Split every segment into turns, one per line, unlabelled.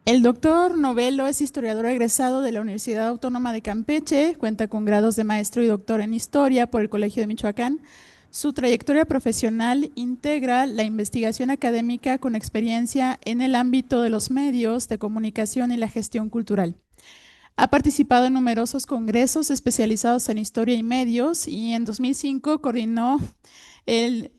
El doctor Novelo es historiador egresado de la Universidad Autónoma de Campeche, cuenta con grados de maestro y doctor en historia por el Colegio de Michoacán. Su trayectoria profesional integra la investigación académica con experiencia en el ámbito de los medios de comunicación y la gestión cultural. Ha participado en numerosos congresos especializados en historia y medios y en 2005 coordinó el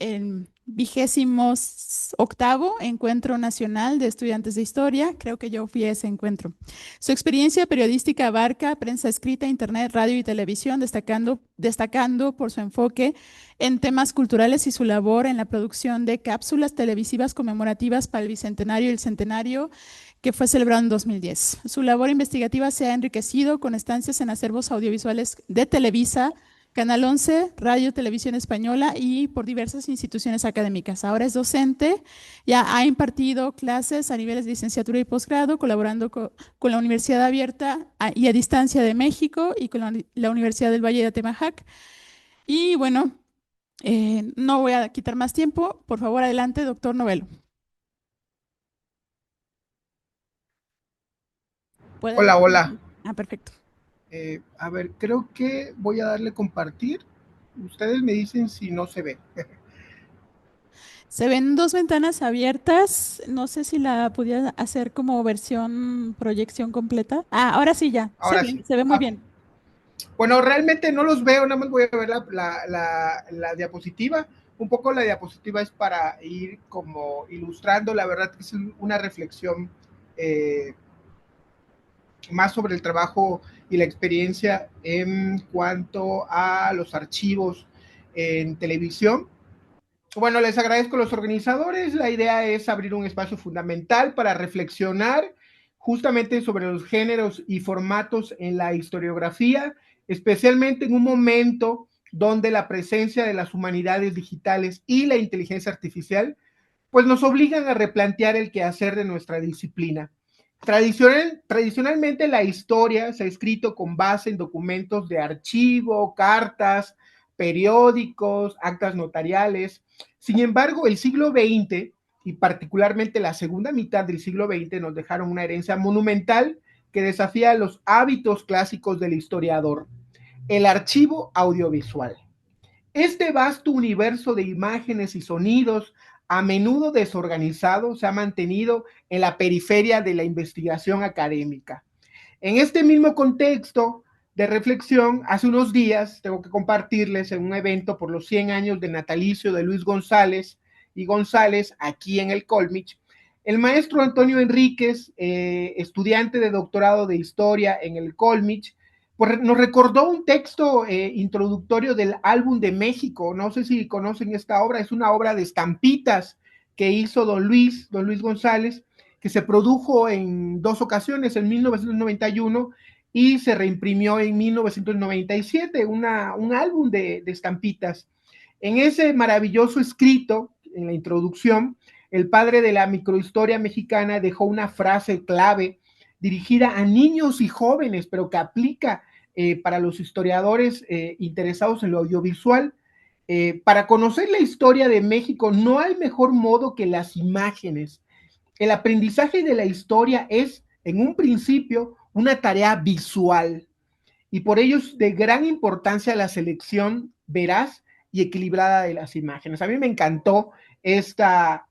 28º Encuentro Nacional de Estudiantes de Historia. Creo que yo fui a ese encuentro. Su experiencia periodística abarca prensa escrita, internet, radio y televisión, destacando por su enfoque en temas culturales y su labor en la producción de cápsulas televisivas conmemorativas para el Bicentenario y el Centenario que fue celebrado en 2010. Su labor investigativa se ha enriquecido con estancias en acervos audiovisuales de Televisa, Canal 11, Radio Televisión Española y por diversas instituciones académicas. Ahora es docente, ya ha impartido clases a niveles de licenciatura y posgrado, colaborando con la Universidad Abierta y a Distancia de México y con la Universidad del Valle de Atemajac. Y bueno, no voy a quitar más tiempo. Por favor, adelante, doctor Novelo. ¿Puede?
Hola, hola.
Ah, perfecto.
A ver, creo que voy a darle compartir. Ustedes me dicen si no se ve.
Se ven dos ventanas abiertas. No sé si la pudiera hacer como versión proyección completa. Ah, ahora sí ya.
Ahora sí.
Se ve muy bien.
Bueno, realmente no los veo, nada más voy a ver la diapositiva. Un poco la diapositiva es para ir como ilustrando, la verdad que es una reflexión eh, más sobre el trabajo y la experiencia en cuanto a los archivos en televisión. Bueno, les agradezco a los organizadores. La idea es abrir un espacio fundamental para reflexionar justamente sobre los géneros y formatos en la historiografía, especialmente en un momento donde la presencia de las humanidades digitales y la inteligencia artificial pues nos obligan a replantear el quehacer de nuestra disciplina. Tradicionalmente la historia se ha escrito con base en documentos de archivo, cartas, periódicos, actas notariales. Sin embargo, el siglo XX y particularmente la segunda mitad del siglo XX nos dejaron una herencia monumental que desafía los hábitos clásicos del historiador, el archivo audiovisual. Este vasto universo de imágenes y sonidos, a menudo desorganizado, se ha mantenido en la periferia de la investigación académica. En este mismo contexto de reflexión, hace unos días tengo que compartirles en un evento por los 100 años de natalicio de Luis González y González aquí en el Colmich, el maestro Antonio Enríquez, estudiante de doctorado de historia en el Colmich, pues nos recordó un texto introductorio del álbum de México. No sé si conocen esta obra, es una obra de estampitas que hizo don Luis González, que se produjo en dos ocasiones, en 1991 y se reimprimió en 1997, un álbum de estampitas. En ese maravilloso escrito, en la introducción, el padre de la microhistoria mexicana dejó una frase clave dirigida a niños y jóvenes, pero que aplica para los historiadores interesados en lo audiovisual. Para conocer la historia de México no hay mejor modo que las imágenes. El aprendizaje de la historia es, en un principio, una tarea visual y por ello es de gran importancia la selección veraz y equilibrada de las imágenes. A mí me encantó esta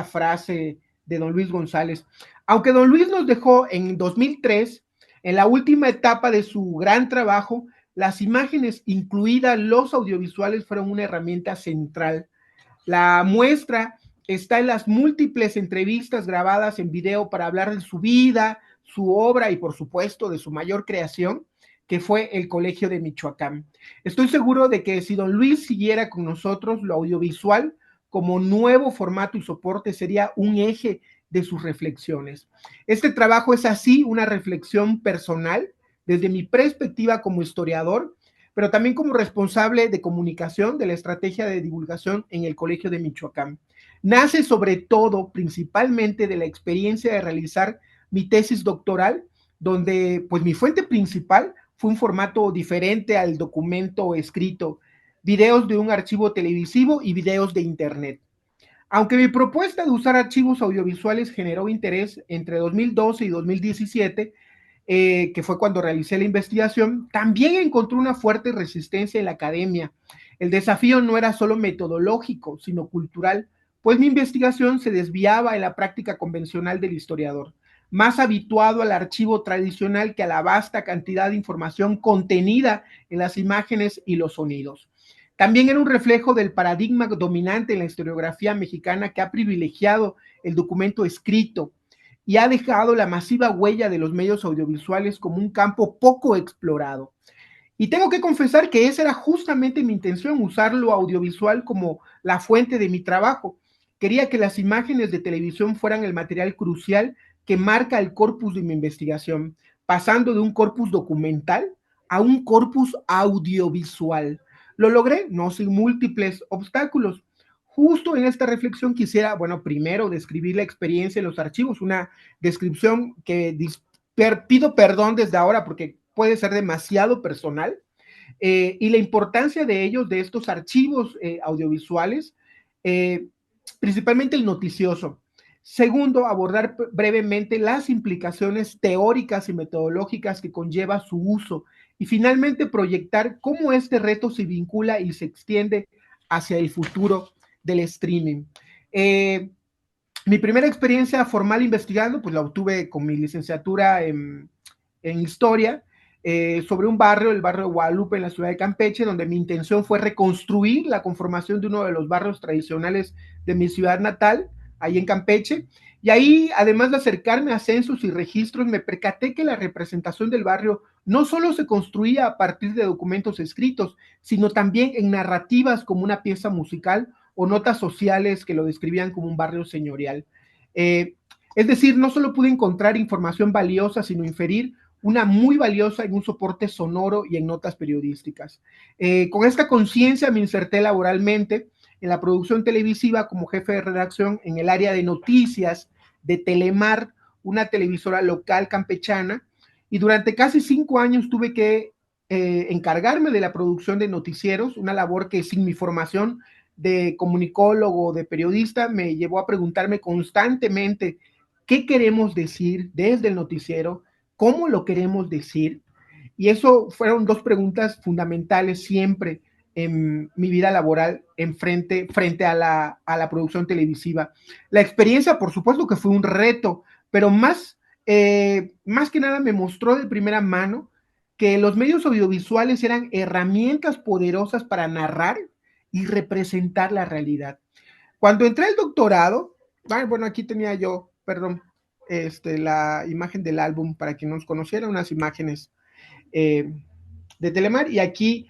frase de don Luis González. Aunque don Luis nos dejó en 2003, en la última etapa de su gran trabajo, las imágenes, incluidas los audiovisuales, fueron una herramienta central. La muestra está en las múltiples entrevistas grabadas en video para hablar de su vida, su obra y por supuesto de su mayor creación, que fue el Colegio de Michoacán. Estoy seguro de que si don Luis siguiera con nosotros, lo audiovisual como nuevo formato y soporte sería un eje de sus reflexiones. Este trabajo es así una reflexión personal desde mi perspectiva como historiador, pero también como responsable de comunicación de la estrategia de divulgación en el Colegio de Michoacán. Nace sobre todo, principalmente, de la experiencia de realizar mi tesis doctoral, donde pues mi fuente principal fue un formato diferente al documento escrito, videos de un archivo televisivo y videos de internet. Aunque mi propuesta de usar archivos audiovisuales generó interés entre 2012 y 2017, que fue cuando realicé la investigación, también encontré una fuerte resistencia en la academia. El desafío no era solo metodológico, sino cultural, pues mi investigación se desviaba en la práctica convencional del historiador, más habituado al archivo tradicional que a la vasta cantidad de información contenida en las imágenes y los sonidos. También era un reflejo del paradigma dominante en la historiografía mexicana que ha privilegiado el documento escrito y ha dejado la masiva huella de los medios audiovisuales como un campo poco explorado. Y tengo que confesar que esa era justamente mi intención, usar lo audiovisual como la fuente de mi trabajo. Quería que las imágenes de televisión fueran el material crucial que marca el corpus de mi investigación, pasando de un corpus documental a un corpus audiovisual. Lo logré, no sin múltiples obstáculos. Justo en esta reflexión quisiera, bueno, primero describir la experiencia en los archivos, una descripción que pido perdón desde ahora porque puede ser demasiado personal, y la importancia de ellos, de estos archivos audiovisuales, eh, principalmente el noticioso. Segundo, abordar brevemente las implicaciones teóricas y metodológicas que conlleva su uso. Y finalmente, proyectar cómo este reto se vincula y se extiende hacia el futuro del streaming. Eh, Mi primera experiencia formal investigando, pues la obtuve con mi licenciatura en historia, sobre un barrio, el barrio de Guadalupe en la ciudad de Campeche, donde mi intención fue reconstruir la conformación de uno de los barrios tradicionales de mi ciudad natal, ahí en Campeche. Y ahí, además de acercarme a censos y registros, me percaté que la representación del barrio no solo se construía a partir de documentos escritos, sino también en narrativas como una pieza musical o notas sociales que lo describían como un barrio señorial. Eh, es decir, no solo pude encontrar información valiosa, sino inferir una muy valiosa en un soporte sonoro y en notas periodísticas. Con esta conciencia me inserté laboralmente en la producción televisiva como jefe de redacción en el área de noticias de Telemar, una televisora local campechana, y durante casi 5 años tuve que encargarme de la producción de noticieros, una labor que sin mi formación de comunicólogo, de periodista, me llevó a preguntarme constantemente qué queremos decir desde el noticiero, cómo lo queremos decir. Y eso fueron dos preguntas fundamentales siempre en mi vida laboral frente a la producción televisiva. La experiencia, por supuesto que fue un reto, pero más que nada me mostró de primera mano que los medios audiovisuales eran herramientas poderosas para narrar y representar la realidad. Cuando entré al doctorado, bueno, aquí tenía yo, perdón, la imagen del álbum para quien nos conociera, unas imágenes eh, de Telemar, y aquí,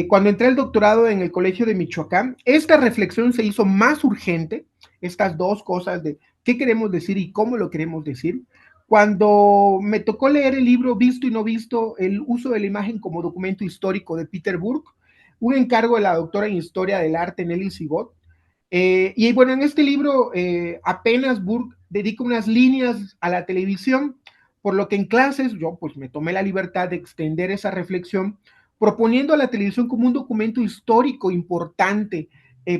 cuando entré al doctorado en el Colegio de Michoacán, esta reflexión se hizo más urgente, estas dos cosas de qué queremos decir y cómo lo queremos decir, cuando me tocó leer el libro Visto y no visto, el uso de la imagen como documento histórico de Peter Burke, un encargo de la doctora en Historia del Arte Nelly Sigot. Y bueno, en este libro apenas Burke dedica unas líneas a la televisión, por lo que en clases yo pues me tomé la libertad de extender esa reflexión, proponiendo a la televisión como un documento histórico importante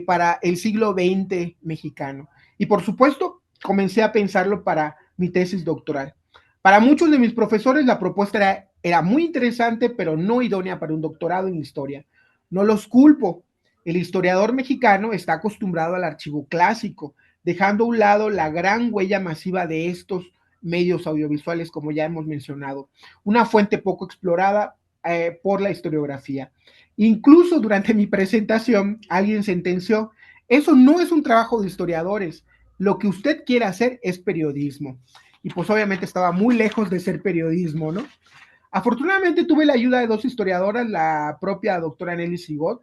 para el siglo XX mexicano. Y por supuesto, comencé a pensarlo para mi tesis doctoral. Para muchos de mis profesores la propuesta era muy interesante, pero no idónea para un doctorado en historia. No los culpo. El historiador mexicano está acostumbrado al archivo clásico, dejando a un lado la gran huella masiva de estos medios audiovisuales, como ya hemos mencionado, una fuente poco explorada por la historiografía. Incluso durante mi presentación, alguien sentenció, eso no es un trabajo de historiadores, lo que usted quiere hacer es periodismo. Y pues obviamente estaba muy lejos de ser periodismo, ¿no? Afortunadamente tuve la ayuda de dos historiadoras, la propia doctora Nelly Sigot,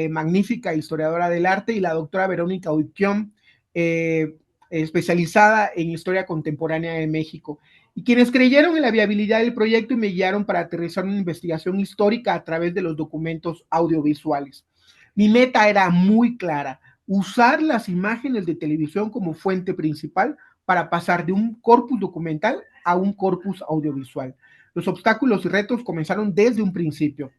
magnífica historiadora del arte, y la doctora Verónica Uitión, especializada en historia contemporánea de México, y quienes creyeron en la viabilidad del proyecto y me guiaron para aterrizar una investigación histórica a través de los documentos audiovisuales. Mi meta era muy clara, usar las imágenes de televisión como fuente principal para pasar de un corpus documental a un corpus audiovisual. Los obstáculos y retos comenzaron desde un principio.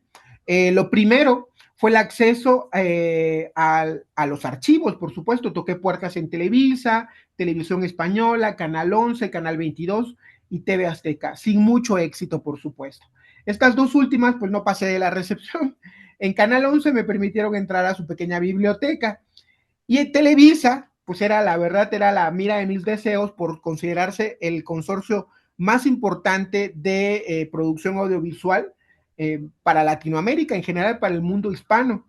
Lo primero fue el acceso a los archivos, por supuesto. Toqué puertas en Televisa, Televisión Española, Canal 11, Canal 22 y TV Azteca, sin mucho éxito, por supuesto. Estas dos últimas, pues no pasé de la recepción. En Canal 11 me permitieron entrar a su pequeña biblioteca y en Televisa, pues era la verdad, era la mira de mis deseos por considerarse el consorcio más importante de producción audiovisual para Latinoamérica, en general para el mundo hispano.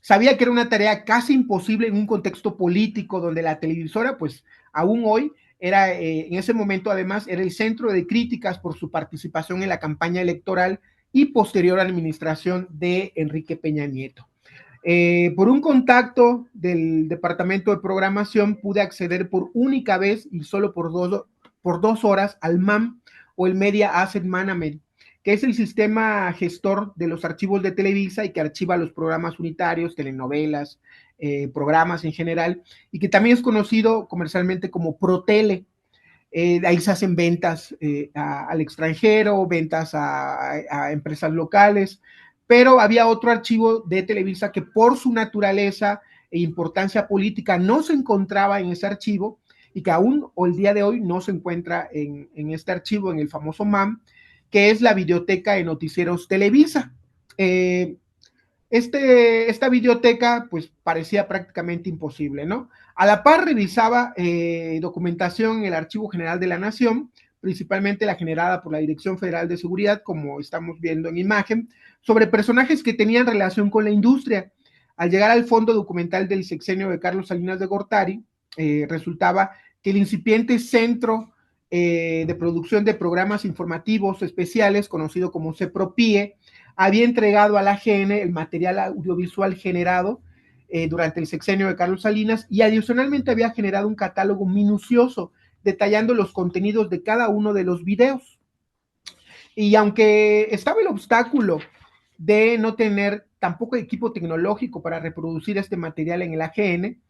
Sabía que era una tarea casi imposible en un contexto político donde la televisora, pues aún hoy, era en ese momento además era el centro de críticas por su participación en la campaña electoral y posterior administración de Enrique Peña Nieto. Por un contacto del departamento de programación pude acceder por única vez y solo por 2 horas al MAM o el Media Asset Management, que es el sistema gestor de los archivos de Televisa y que archiva los programas unitarios, telenovelas, programas en general, y que también es conocido comercialmente como ProTele. Ahí se hacen ventas al extranjero, ventas a empresas locales, pero había otro archivo de Televisa que por su naturaleza e importancia política no se encontraba en ese archivo y que aún o el día de hoy no se encuentra en este archivo, en el famoso MAM, que es la Videoteca de Noticieros Televisa. Eh, esta videoteca pues parecía prácticamente imposible, ¿no? A la par revisaba documentación en el Archivo General de la Nación, principalmente la generada por la Dirección Federal de Seguridad, como estamos viendo en imagen, sobre personajes que tenían relación con la industria. Al llegar al fondo documental del sexenio de Carlos Salinas de Gortari, resultaba que el incipiente centro de producción de programas informativos especiales, conocido como CEPROPIE, había entregado a la AGN el material audiovisual generado durante el sexenio de Carlos Salinas y adicionalmente había generado un catálogo minucioso detallando los contenidos de cada uno de los videos. Y aunque estaba el obstáculo de no tener tampoco equipo tecnológico para reproducir este material en el AGN,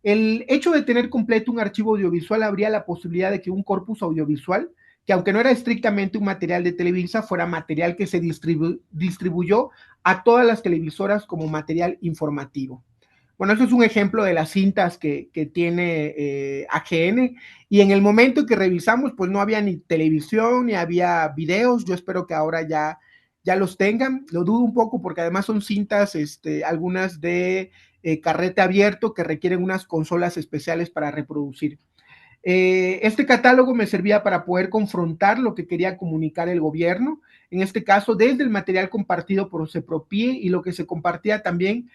el hecho de tener completo un archivo audiovisual abría la posibilidad de que un corpus audiovisual, que aunque no era estrictamente un material de Televisa, fuera material que se distribuyó a todas las televisoras como material informativo. Bueno, eso es un ejemplo de las cintas que tiene AGN y en el momento en que revisamos, pues no había ni televisión, ni había videos. Yo espero que ahora ya los tengan. Lo dudo un poco porque además son cintas, algunas de carrete abierto que requieren unas consolas especiales para reproducir. Este catálogo me servía para poder confrontar lo que quería comunicar el gobierno, en este caso desde el material compartido por CEPROPIE y lo que se compartía también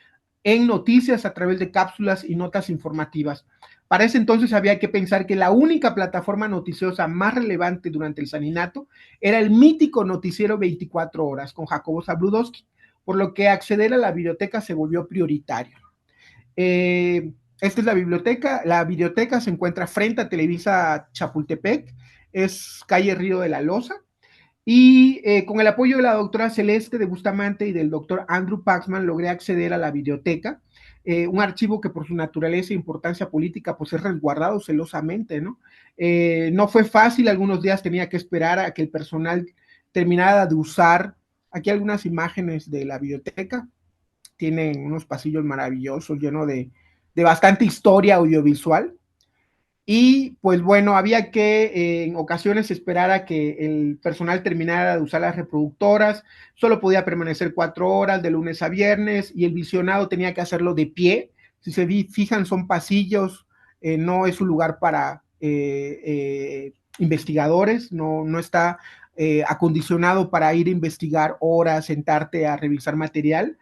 en noticias a través de cápsulas y notas informativas. Para ese entonces había que pensar que la única plataforma noticiosa más relevante durante el Saninato era el mítico noticiero 24 horas con Jacobo Zabludowski, por lo que acceder a la biblioteca se volvió prioritario. Esta es la biblioteca. La biblioteca se encuentra frente a Televisa Chapultepec, es calle Río de la Loza. Y con el apoyo de la doctora Celeste de Bustamante y del doctor Andrew Paxman logré acceder a la biblioteca, un archivo que por su naturaleza e importancia política pues es resguardado celosamente, ¿no? No fue fácil, algunos días tenía que esperar a que el personal terminara de usar. Aquí algunas imágenes de la biblioteca, tienen unos pasillos maravillosos llenos de bastante historia audiovisual. Y pues bueno, había que en ocasiones esperar a que el personal terminara de usar las reproductoras, solo podía permanecer 4 horas de lunes a viernes y el visionado tenía que hacerlo de pie. Si se fijan, son pasillos, no es un lugar para investigadores, no está acondicionado para ir a investigar horas, sentarte a revisar material.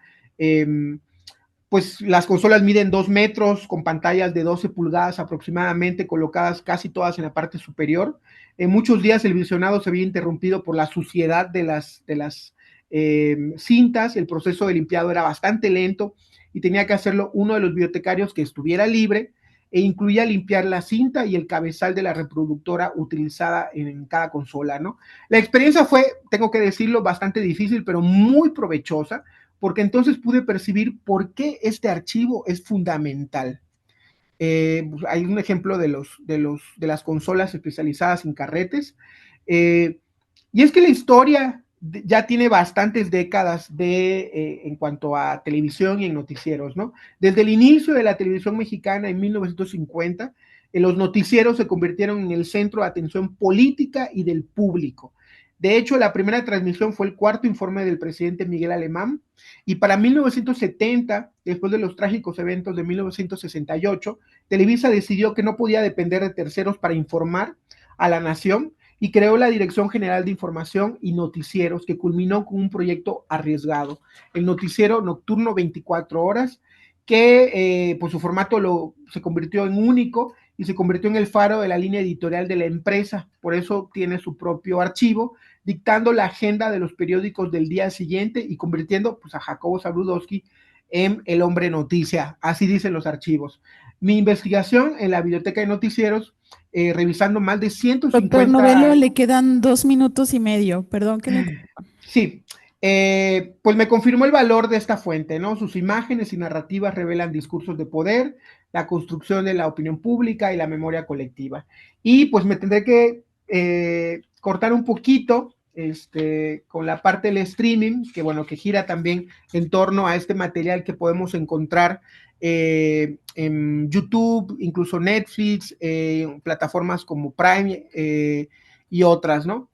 Pues las consolas miden 2 metros con pantallas de 12 pulgadas aproximadamente, colocadas casi todas en la parte superior. En muchos días el visionado se había interrumpido por la suciedad de las cintas, el proceso de limpiado era bastante lento y tenía que hacerlo uno de los bibliotecarios que estuviera libre e incluía limpiar la cinta y el cabezal de la reproductora utilizada en cada consola, ¿no? La experiencia fue, tengo que decirlo, bastante difícil, pero muy provechosa, porque entonces pude percibir por qué este archivo es fundamental. Pues hay un ejemplo de las consolas especializadas en carretes, y es que la historia ya tiene bastantes décadas en cuanto a televisión y en noticieros, ¿no? Desde el inicio de la televisión mexicana en 1950, los noticieros se convirtieron en el centro de atención política y del público. De hecho, la primera transmisión fue el cuarto informe del presidente Miguel Alemán, y para 1970, después de los trágicos eventos de 1968, Televisa decidió que no podía depender de terceros para informar a la nación y creó la Dirección General de Información y Noticieros, que culminó con un proyecto arriesgado, el noticiero nocturno 24 horas, que por su formato se convirtió en único y se convirtió en el faro de la línea editorial de la empresa. Por eso tiene su propio archivo, dictando la agenda de los periódicos del día siguiente y convirtiendo pues, a Jacobo Zabludowski en el hombre noticia. Así dicen los archivos. Mi investigación en la biblioteca de noticieros, revisando más de
Doctor Novelo,
150...
le quedan 2 minutos y medio. Perdón que le interrumpa.
Sí, pues me confirmó el valor de esta fuente, ¿no? Sus imágenes y narrativas revelan discursos de poder, la construcción de la opinión pública y la memoria colectiva. Y pues me tendré que cortar un poquito con la parte del streaming, que bueno, que gira también en torno a este material que podemos encontrar en YouTube, incluso Netflix, plataformas como Prime y otras, ¿no?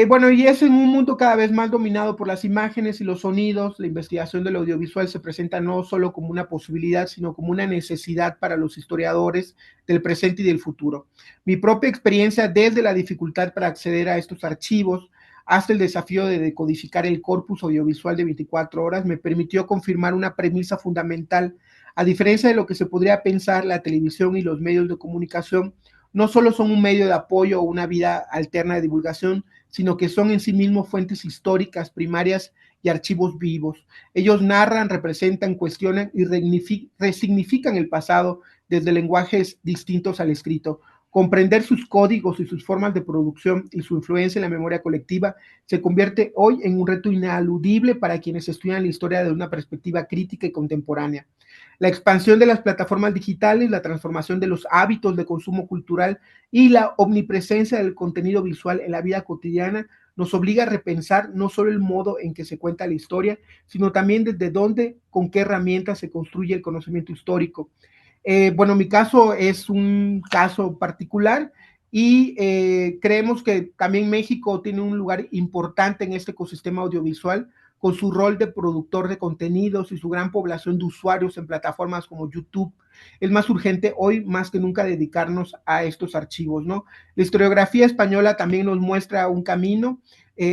Bueno, y es en un mundo cada vez más dominado por las imágenes y los sonidos. La investigación del audiovisual se presenta no solo como una posibilidad, sino como una necesidad para los historiadores del presente y del futuro. Mi propia experiencia, desde la dificultad para acceder a estos archivos hasta el desafío de decodificar el corpus audiovisual de 24 horas, me permitió confirmar una premisa fundamental. A diferencia de lo que se podría pensar, la televisión y los medios de comunicación no solo son un medio de apoyo o una vida alterna de divulgación, sino que son en sí mismos fuentes históricas, primarias y archivos vivos. Ellos narran, representan, cuestionan y resignifican el pasado desde lenguajes distintos al escrito. Comprender sus códigos y sus formas de producción y su influencia en la memoria colectiva se convierte hoy en un reto inaludible para quienes estudian la historia desde una perspectiva crítica y contemporánea. La expansión de las plataformas digitales, la transformación de los hábitos de consumo cultural y la omnipresencia del contenido visual en la vida cotidiana nos obliga a repensar no solo el modo en que se cuenta la historia, sino también desde dónde, con qué herramientas se construye el conocimiento histórico. Bueno, mi caso es un caso particular y creemos que también México tiene un lugar importante en este ecosistema audiovisual con su rol de productor de contenidos y su gran población de usuarios en plataformas como YouTube. Es más urgente hoy más que nunca dedicarnos a estos archivos, ¿no? La historiografía española también nos muestra un camino.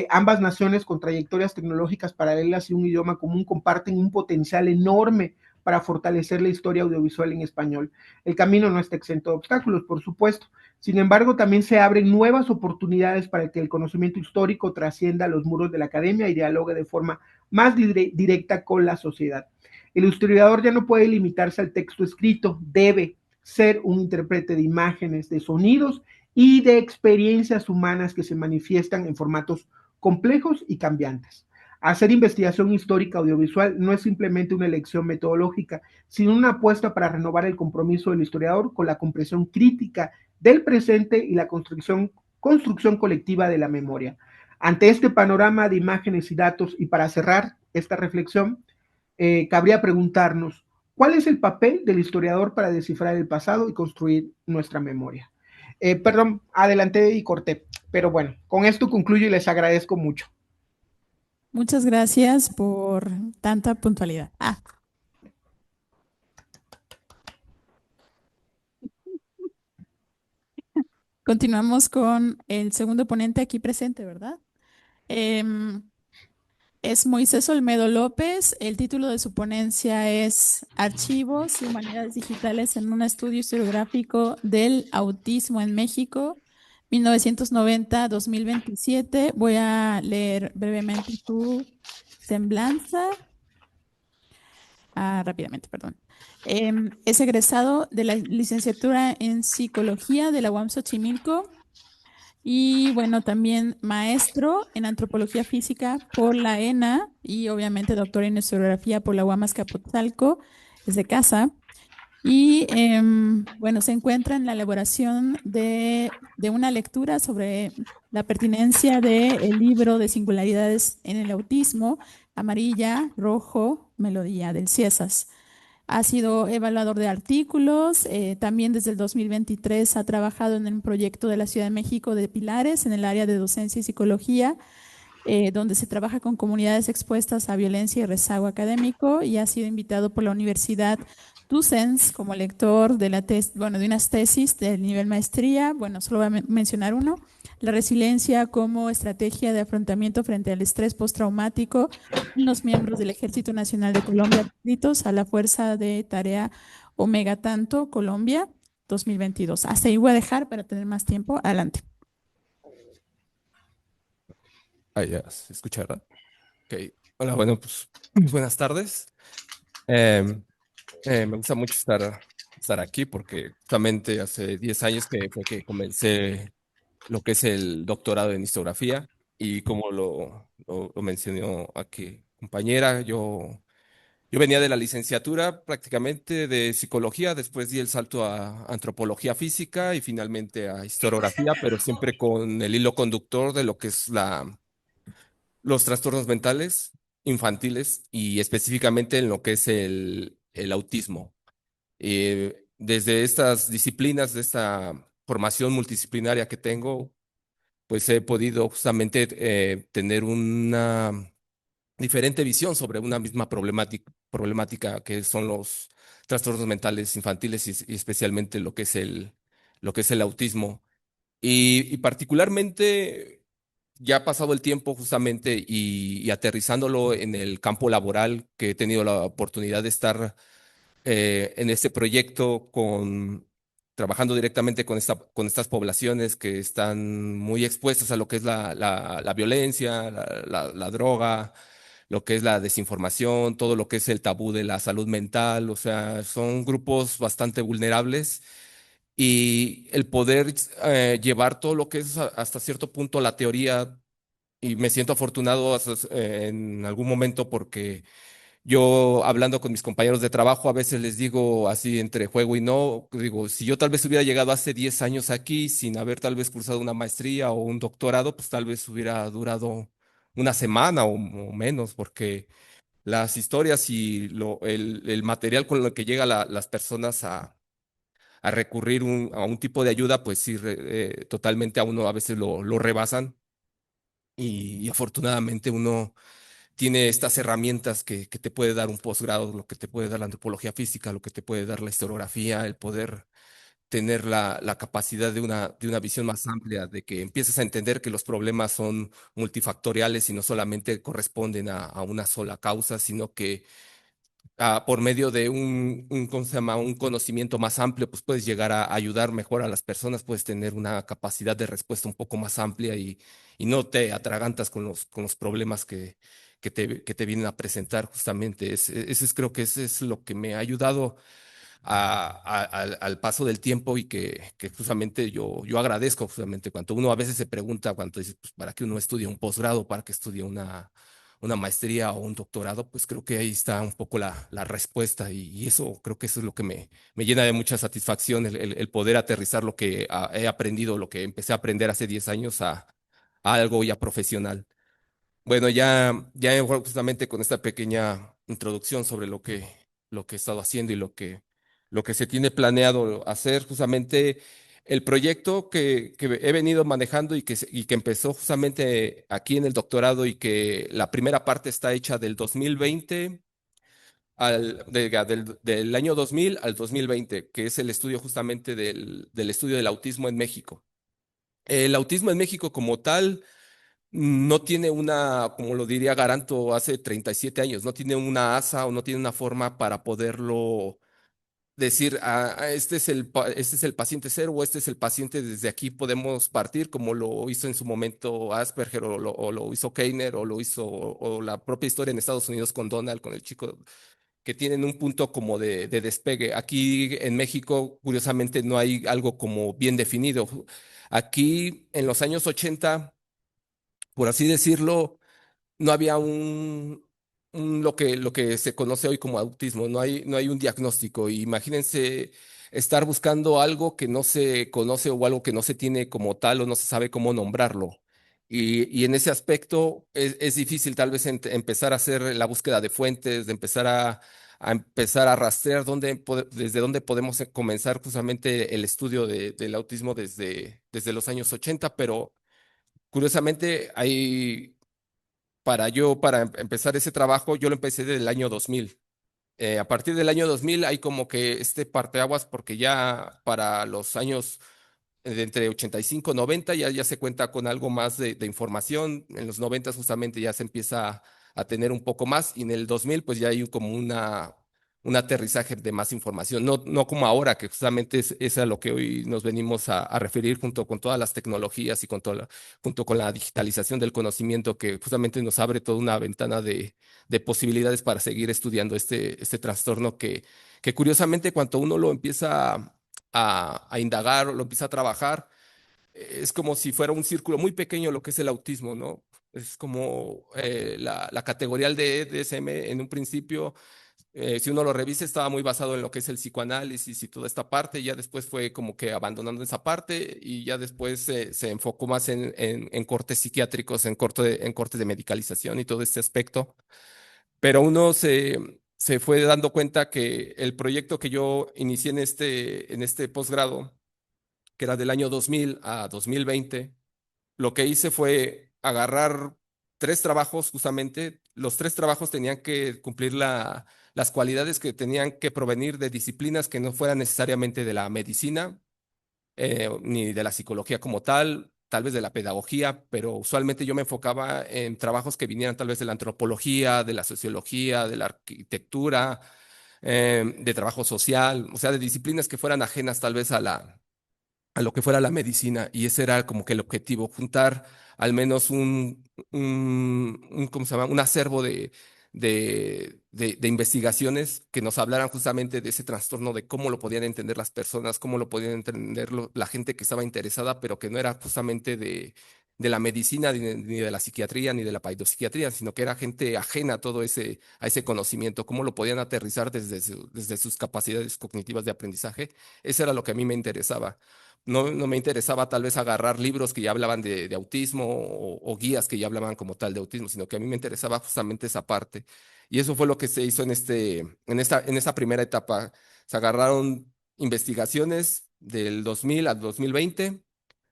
Ambas naciones con trayectorias tecnológicas paralelas y un idioma común comparten un potencial enorme para fortalecer la historia audiovisual en español. El camino no está exento de obstáculos, por supuesto. Sin embargo, también se abren nuevas oportunidades para que el conocimiento histórico trascienda los muros de la academia y dialogue de forma más directa con la sociedad. El historiador ya no puede limitarse al texto escrito, debe ser un intérprete de imágenes, de sonidos y de experiencias humanas que se manifiestan en formatos complejos y cambiantes. Hacer investigación histórica audiovisual no es simplemente una elección metodológica, sino una apuesta para renovar el compromiso del historiador con la comprensión crítica del presente y la construcción colectiva de la memoria. Ante este panorama de imágenes y datos, y para cerrar esta reflexión, cabría preguntarnos, ¿cuál es el papel del historiador para descifrar el pasado y construir nuestra memoria? Perdón, adelanté y corté, pero bueno, con esto concluyo y les agradezco mucho.
Muchas gracias por tanta puntualidad. Continuamos con el segundo ponente aquí presente, ¿verdad? Es Moisés Olmedo López. El título de su ponencia es Archivos y Humanidades Digitales en un estudio historiográfico del autismo en México, 1990-2027. Voy a leer brevemente su semblanza. Rápidamente, perdón. Es egresado de la licenciatura en Psicología de la UAM Xochimilco y bueno, también maestro en Antropología Física por la ENA y obviamente doctor en Historiografía por la UAM Azcapotzalco, es de casa. Y bueno, se encuentra en la elaboración de una lectura sobre la pertinencia del libro de singularidades en el autismo, Amarilla, Rojo, Melodía del CIESAS. Ha sido evaluador de artículos, también desde el 2023 ha trabajado en un proyecto de la Ciudad de México de Pilares en el área de docencia y psicología, donde se trabaja con comunidades expuestas a violencia y rezago académico, y ha sido invitado por la Universidad Thyssen como lector de bueno, de unas tesis del nivel maestría. Bueno, solo voy a mencionar uno: la resiliencia como estrategia de afrontamiento frente al estrés postraumático en los miembros del Ejército Nacional de Colombia adscritos a la Fuerza de Tarea Omega Tanto Colombia 2022. Hasta ahí voy a dejar para tener más tiempo. Adelante.
Ah, ya, se escucha, ¿verdad? Ok. Hola, bueno, pues buenas tardes. Em, Me gusta mucho estar aquí porque justamente hace 10 años que fue que comencé lo que es el doctorado en historiografía y como lo mencionó aquí compañera, yo venía de la licenciatura prácticamente de psicología, después di el salto a antropología física y finalmente a historiografía, pero siempre con el hilo conductor de lo que es los trastornos mentales infantiles y específicamente en lo que es el autismo. Desde estas disciplinas, de esta formación multidisciplinaria que tengo, pues he podido justamente tener una diferente visión sobre una misma problemática que son los trastornos mentales infantiles y especialmente lo que es el autismo. Y particularmente, ya ha pasado el tiempo justamente y aterrizándolo en el campo laboral, que he tenido la oportunidad de estar en este proyecto trabajando directamente con estas poblaciones que están muy expuestas a lo que es la violencia, la droga, lo que es la desinformación, todo lo que es el tabú de la salud mental, o sea, son grupos bastante vulnerables y el poder llevar todo lo que es hasta cierto punto la teoría, y me siento afortunado en algún momento porque yo hablando con mis compañeros de trabajo a veces les digo así entre juego y no, digo, si yo tal vez hubiera llegado hace 10 años aquí sin haber tal vez cursado una maestría o un doctorado, pues tal vez hubiera durado una semana o menos, porque las historias y el material con el que llegan las personas a recurrir a un tipo de ayuda, pues sí, totalmente a uno a veces lo rebasan y afortunadamente uno tiene estas herramientas que te puede dar un posgrado, lo que te puede dar la antropología física, lo que te puede dar la historiografía, el poder tener la capacidad de una visión más amplia, de que empieces a entender que los problemas son multifactoriales y no solamente corresponden a una sola causa, sino que por medio de ¿cómo se llama? Un conocimiento más amplio, pues puedes llegar a ayudar mejor a las personas, puedes tener una capacidad de respuesta un poco más amplia y no te atragantas con con los problemas que te vienen a presentar justamente. Creo que ese es lo que me ha ayudado al paso del tiempo y que justamente yo agradezco justamente cuando uno a veces se pregunta, cuando dice, pues, ¿para qué uno estudia un posgrado? ¿Para qué estudia una maestría o un doctorado? Pues creo que ahí está un poco la respuesta y eso creo que eso es lo que me llena de mucha satisfacción, el poder aterrizar lo que he aprendido, lo que empecé a aprender hace 10 años a algo ya profesional. Bueno, ya justamente con esta pequeña introducción sobre lo que he estado haciendo y lo que se tiene planeado hacer, justamente el proyecto que he venido manejando y que empezó justamente aquí en el doctorado y que la primera parte está hecha del 2020 del año 2000 al 2020, que es el estudio justamente del estudio del autismo en México. El autismo en México como tal no tiene como lo diría Garanto hace 37 años, no tiene una asa o no tiene una forma para poderlo decir, este es este es el paciente cero o este es el paciente, desde aquí podemos partir, como lo hizo en su momento Asperger o lo hizo Keiner o lo hizo o la propia historia en Estados Unidos con Donald, con el chico, que tienen un punto como de despegue. Aquí en México, curiosamente, no hay algo como bien definido. Aquí en los años 80, por así decirlo, no había lo que se conoce hoy como autismo, no hay un diagnóstico. Imagínense estar buscando algo que no se conoce o algo que no se tiene como tal o no se sabe cómo nombrarlo. Y en ese aspecto es difícil tal vez empezar a hacer la búsqueda de fuentes, de a empezar a rastrear desde dónde podemos comenzar justamente el estudio del autismo desde los años 80, pero curiosamente hay para empezar ese trabajo, yo lo empecé desde el año 2000. A partir del año 2000 hay como que este parteaguas porque ya para los años de entre 85 y 90 ya se cuenta con algo más de información. En los 90 justamente ya se empieza a tener un poco más y en el 2000 pues ya hay como un aterrizaje de más información. No como ahora, que justamente es a lo que hoy nos venimos a referir junto con todas las tecnologías y junto con la digitalización del conocimiento que justamente nos abre toda una ventana de posibilidades para seguir estudiando este trastorno que curiosamente cuando uno lo empieza a indagar o lo empieza a trabajar, es como si fuera un círculo muy pequeño lo que es el autismo, ¿no? Es como la categoría del DSM en un principio, si uno lo revisa, estaba muy basado en lo que es el psicoanálisis y toda esta parte, y ya después fue como que abandonando esa parte y ya después se enfocó más en cortes psiquiátricos, en cortes de medicalización y todo este aspecto. Pero uno se fue dando cuenta que el proyecto que yo inicié en este posgrado, que era del año 2000 a 2020, lo que hice fue agarrar tres trabajos justamente. Los tres trabajos tenían que cumplir las cualidades que tenían que provenir de disciplinas que no fueran necesariamente de la medicina, ni de la psicología como tal vez de la pedagogía, pero usualmente yo me enfocaba en trabajos que vinieran tal vez de la antropología, de la sociología, de la arquitectura, de trabajo social, o sea, de disciplinas que fueran ajenas tal vez a lo que fuera la medicina. Y ese era como que el objetivo, juntar al menos ¿cómo se llama? Un acervo de investigaciones que nos hablaran justamente de ese trastorno, de cómo lo podían entender las personas, cómo lo podían entender la gente que estaba interesada, pero que no era justamente de la medicina, ni de la psiquiatría, ni de la pseudopsiquiatría, sino que era gente ajena a a ese conocimiento, cómo lo podían aterrizar desde sus capacidades cognitivas de aprendizaje. Eso era lo que a mí me interesaba. No me interesaba tal vez agarrar libros que ya hablaban de autismo o guías que ya hablaban como tal de autismo, sino que a mí me interesaba justamente esa parte. Y eso fue lo que se hizo en esta primera etapa. Se agarraron investigaciones del 2000 al 2020.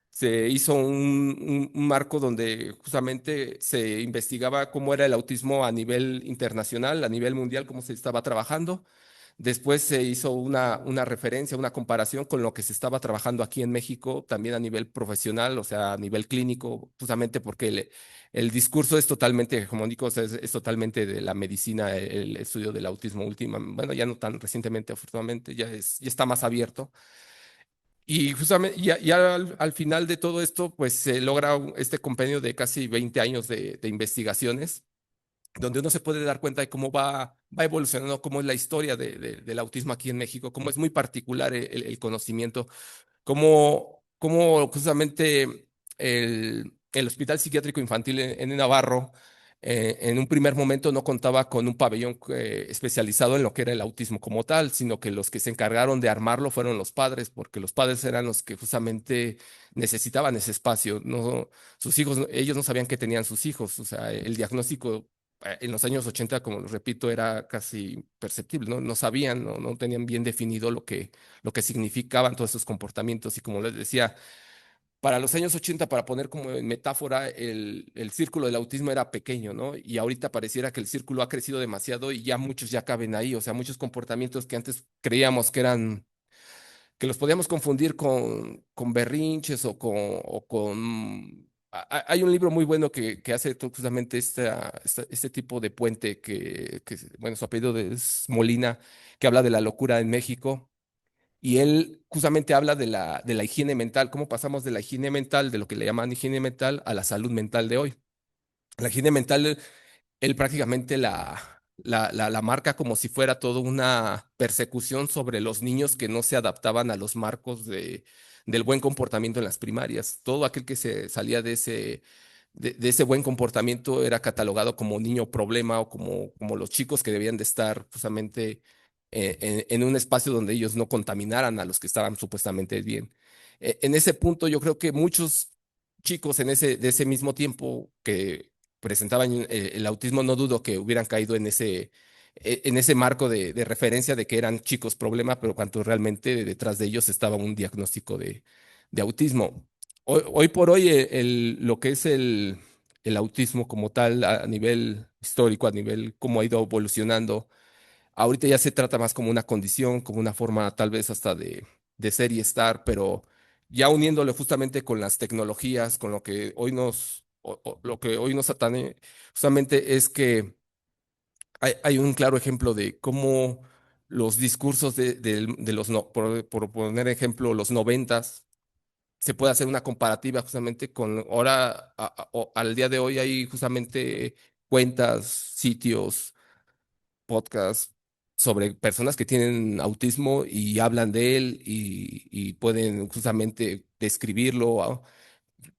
Se hizo un marco donde justamente se investigaba cómo era el autismo a nivel internacional, a nivel mundial, cómo se estaba trabajando. Después se hizo una referencia, una comparación con lo que se estaba trabajando aquí en México, también a nivel profesional, o sea, a nivel clínico, justamente porque el discurso es totalmente hegemónico, o sea, es totalmente de la medicina, el estudio del autismo última, bueno, ya no tan recientemente, afortunadamente, ya está más abierto. Y justamente, ya al final de todo esto, pues se logra este compendio de casi 20 años de investigaciones donde uno se puede dar cuenta de cómo va evolucionando, cómo es la historia del autismo aquí en México, cómo es muy particular el conocimiento, cómo justamente el Hospital Psiquiátrico Infantil en Navarro, en un primer momento no contaba con un pabellón especializado en lo que era el autismo como tal, sino que los que se encargaron de armarlo fueron los padres, porque los padres eran los que justamente necesitaban ese espacio. No, sus hijos, ellos no sabían que tenían sus hijos, o sea, el diagnóstico en los años 80, como les repito, era casi perceptible, ¿no? No sabían, no tenían bien definido lo que significaban todos esos comportamientos. Y como les decía, para los años 80, para poner como en metáfora, el círculo del autismo era pequeño, ¿no? Y ahorita pareciera que el círculo ha crecido demasiado y ya muchos ya caben ahí, o sea, muchos comportamientos que antes creíamos que los podíamos confundir con berrinches o con... Hay un libro muy bueno que hace justamente este tipo de puente bueno, su apellido es Molina, que habla de la locura en México. Y él justamente habla de la higiene mental, cómo pasamos de la higiene mental, de lo que le llaman higiene mental, a la salud mental de hoy. La higiene mental él prácticamente la marca como si fuera toda una persecución sobre los niños que no se adaptaban a los marcos del buen comportamiento en las primarias. Todo aquel que se salía de ese buen comportamiento era catalogado como niño problema o como los chicos que debían de estar justamente en un espacio donde ellos no contaminaran a los que estaban supuestamente bien. En ese punto yo creo que muchos chicos de ese mismo tiempo que presentaban el autismo, no dudo que hubieran caído en ese marco de referencia de que eran chicos problema, pero cuando realmente detrás de ellos estaba un diagnóstico de autismo. Hoy por hoy, lo que es el autismo como tal a nivel histórico, a nivel cómo ha ido evolucionando, ahorita ya se trata más como una condición, como una forma tal vez hasta de ser y estar, pero ya uniéndole justamente con las tecnologías, con lo que hoy lo que hoy nos atañe, justamente es que hay un claro ejemplo de cómo los discursos de los, no, por poner ejemplo, los noventas, se puede hacer una comparativa justamente con ahora, al día de hoy hay justamente cuentas, sitios, podcasts sobre personas que tienen autismo y hablan de él y pueden justamente describirlo,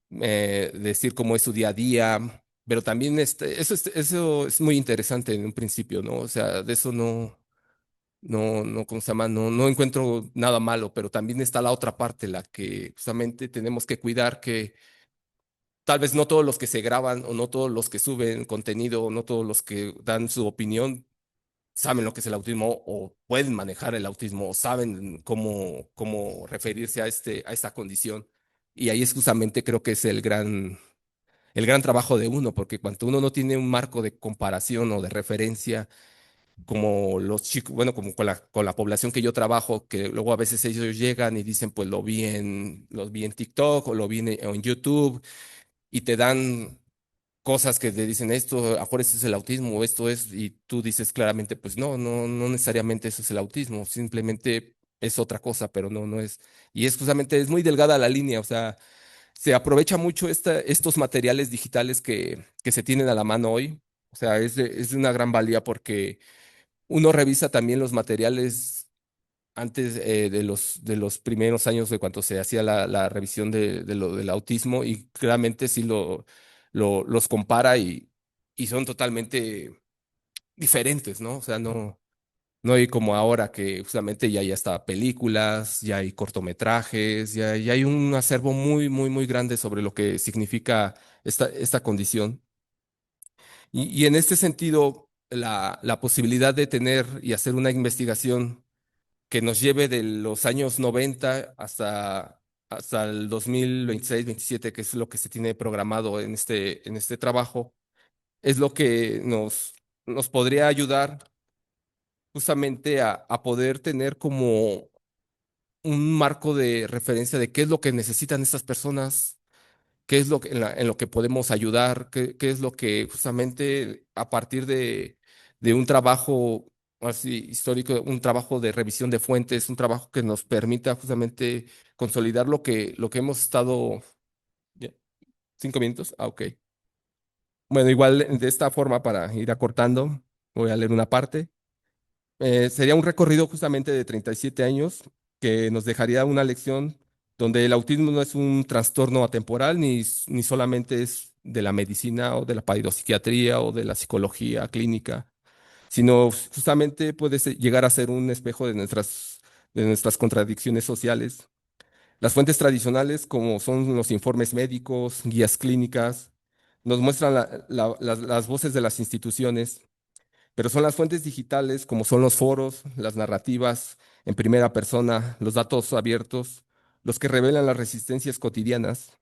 decir cómo es su día a día, pero también eso es muy interesante en un principio, ¿no? O sea, de eso ¿cómo se llama? No encuentro nada malo, pero también está la otra parte, la que justamente tenemos que cuidar que tal vez no todos los que se graban o no todos los que suben contenido o no todos los que dan su opinión saben lo que es el autismo o pueden manejar el autismo o saben cómo referirse a esta condición. Y ahí es justamente creo que es el gran trabajo de uno, porque cuando uno no tiene un marco de comparación o de referencia, como los chicos, bueno, como con la población que yo trabajo, que luego a veces ellos llegan y dicen, pues los vi en TikTok o lo vi en YouTube y te dan cosas que te dicen esto, a mejor esto es el autismo o esto es, y tú dices claramente, pues no necesariamente eso es el autismo, simplemente es otra cosa, pero no es. Y es justamente, es muy delgada la línea, o sea, se aprovecha mucho estos materiales digitales que se tienen a la mano hoy. O sea, es de una gran valía porque uno revisa también los materiales antes de los primeros años de cuando se hacía la revisión de lo del autismo y claramente sí los compara y son totalmente diferentes, ¿no? O sea, no hay como ahora que justamente ya hay hasta películas, ya hay cortometrajes, ya hay un acervo muy grande sobre lo que significa esta condición. Y en este sentido, la posibilidad de tener y hacer una investigación que nos lleve de los años 90 hasta el 2026, 27, que es lo que se tiene programado en este trabajo, es lo que nos podría ayudar justamente a poder tener como un marco de referencia de qué es lo que necesitan estas personas, qué es lo que, en lo que podemos ayudar, qué es lo que justamente a partir de un trabajo así histórico, un trabajo de revisión de fuentes, un trabajo que nos permita justamente consolidar lo que hemos estado. ¿Ya? ¿5 minutos? Ah, ok. Bueno, igual de esta forma, para ir acortando, voy a leer una parte. Sería un recorrido justamente de 37 años que nos dejaría una lección donde el autismo no es un trastorno atemporal ni solamente es de la medicina o de la psiquiatría o de la psicología clínica, sino justamente puede llegar a ser un espejo de nuestras contradicciones sociales. Las fuentes tradicionales, como son los informes médicos, guías clínicas, nos muestran las voces de las instituciones, pero son las fuentes digitales, como son los foros, las narrativas en primera persona, los datos abiertos, los que revelan las resistencias cotidianas.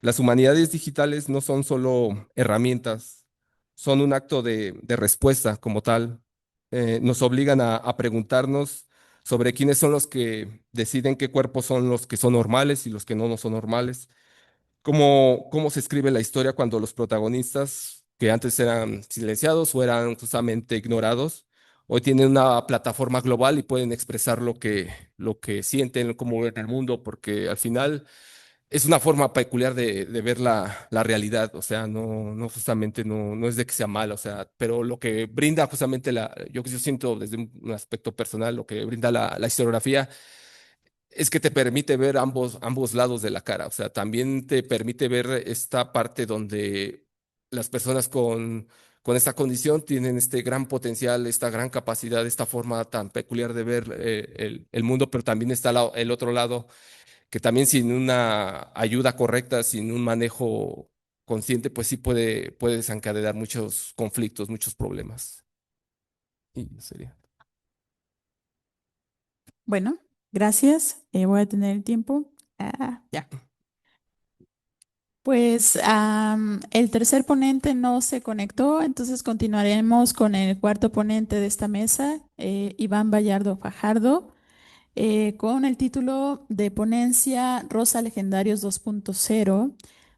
Las humanidades digitales no son solo herramientas, son un acto de respuesta como tal. Nos obligan a preguntarnos sobre quiénes son los que deciden qué cuerpos son los que son normales y los que no son normales, cómo se escribe la historia cuando los protagonistas que antes eran silenciados o eran justamente ignorados, hoy tienen una plataforma global y pueden expresar lo que sienten, cómo ven el mundo, porque al final es una forma peculiar de ver la realidad, o sea, no justamente no es de que sea mal, o sea, pero lo que brinda justamente yo siento desde un aspecto personal, lo que brinda la historiografía es que te permite ver ambos lados de la cara. O sea, también te permite ver esta parte donde las personas con esta condición tienen este gran potencial, esta gran capacidad, esta forma tan peculiar de ver el mundo, pero también está el otro lado, que también sin una ayuda correcta, sin un manejo consciente, pues sí puede desencadenar muchos conflictos, muchos problemas. Y sería.
Bueno, gracias. Voy a tener el tiempo. Ya. Pues el tercer ponente no se conectó, entonces continuaremos con el cuarto ponente de esta mesa, Iván Vallardo Fajardo, con el título de ponencia Rosa Legendarios 2.0.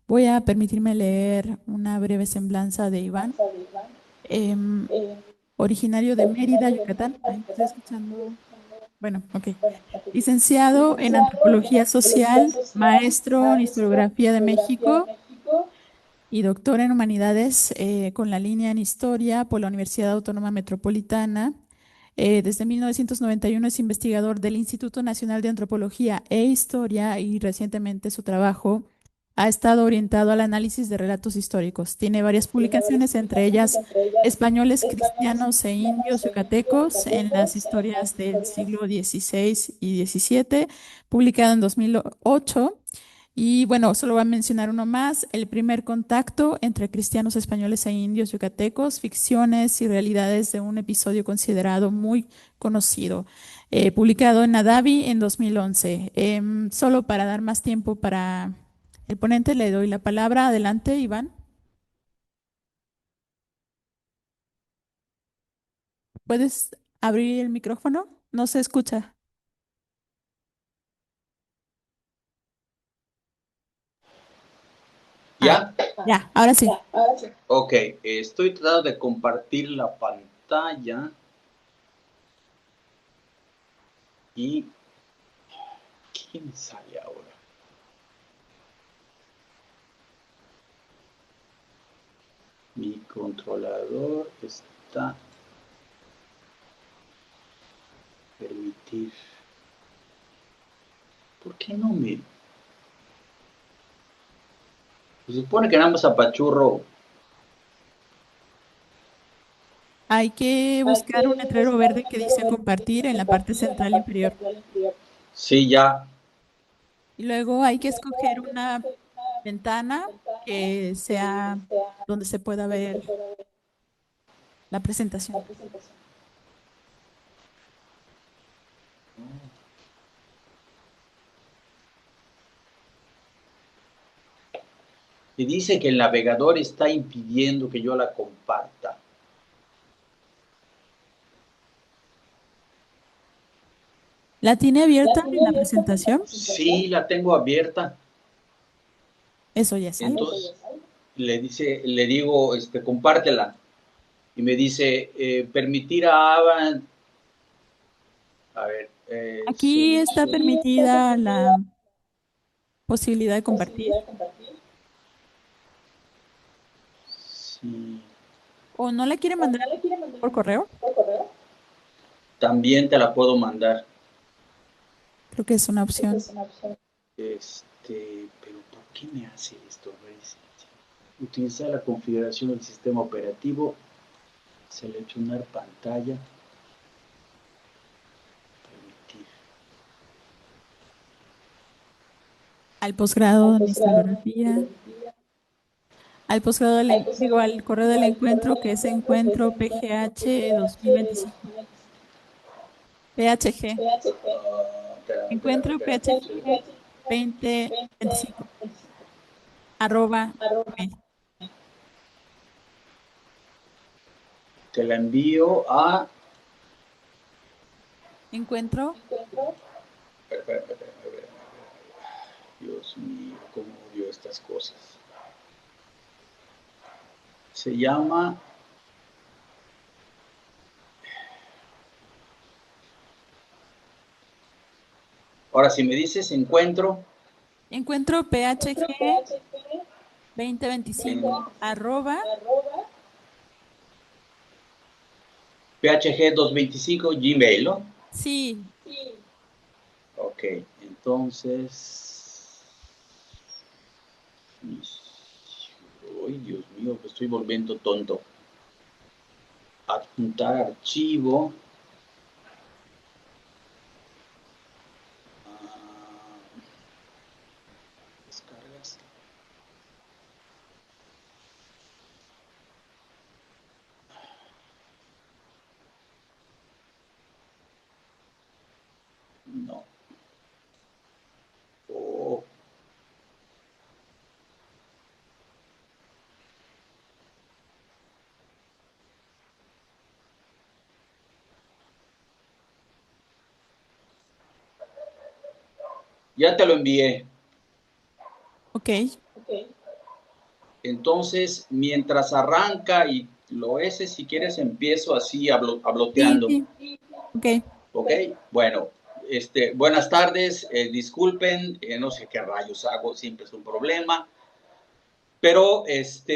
Voy a permitirme leer una breve semblanza de Iván. Em, Originario de Mérida, Yucatán. Ay, estoy escuchando. Bueno, ok. Licenciado en Antropología Social, maestro en Historiografía de México y doctor en Humanidades con la línea en Historia por la Universidad Autónoma Metropolitana. Desde 1991 es investigador del Instituto Nacional de Antropología e Historia y recientemente su trabajo ha estado orientado al análisis de relatos históricos. Tiene varias publicaciones, entre ellas Españoles, Cristianos e Indios Yucatecos en las historias del siglo XVI y XVII, publicado en 2008. Y bueno, solo voy a mencionar uno más, El primer contacto entre cristianos españoles e indios yucatecos, ficciones y realidades de un episodio considerado muy conocido, publicado en Adavi en 2011. Solo para dar más tiempo para el ponente, le doy la palabra. Adelante, Iván. ¿Puedes abrir el micrófono? No se escucha.
¿Ya?
Ya, ahora sí.
Ok, estoy tratando de compartir la pantalla y ¿qué me sale ahora? Mi controlador está permitir. ¿Por qué no me? Se supone que nada más apachurro.
Hay que buscar un letrero verde que dice compartir en la parte central inferior.
Sí, ya.
Y luego hay que escoger una ventana que sea donde se pueda ver la presentación.
Y dice que el navegador está impidiendo que yo la comparta.
¿La tiene abierta en la presentación?
Sí, la tengo abierta.
Eso ya sale.
Entonces le digo, compártela. Y me dice, permitir a Avan. A ver.
Aquí está permitida la posibilidad de compartir.
Sí.
¿O no la quiere mandar por correo?
También te la puedo mandar.
Creo que es una opción.
Pero ¿por qué me hace esto? A ver, utilizar la configuración del sistema operativo, seleccionar pantalla, permitir.
Al posgrado en historiografía. Al posgrado, digo, al correo del encuentro, que es encuentro PGH 2025. PHG. Encuentro PHG 2025. @ gmail.
Te la envío a...
Encuentro.
Espera. Dios mío, cómo odio estas cosas. Se llama... Ahora, si me dices encuentro...
Encuentro PHG 2025 @
PHG 225 Gmail, ¿no?
Sí.
Ok, entonces... Ay, Dios mío, me estoy volviendo tonto. Adjuntar archivo. Descargas. No. Oh. Ya te lo envié.
Ok.
Entonces, mientras arranca y lo ese, si quieres, empiezo así habloteando.
Sí. Ok.
Ok, bueno, buenas tardes, disculpen, no sé qué rayos hago, siempre es un problema, pero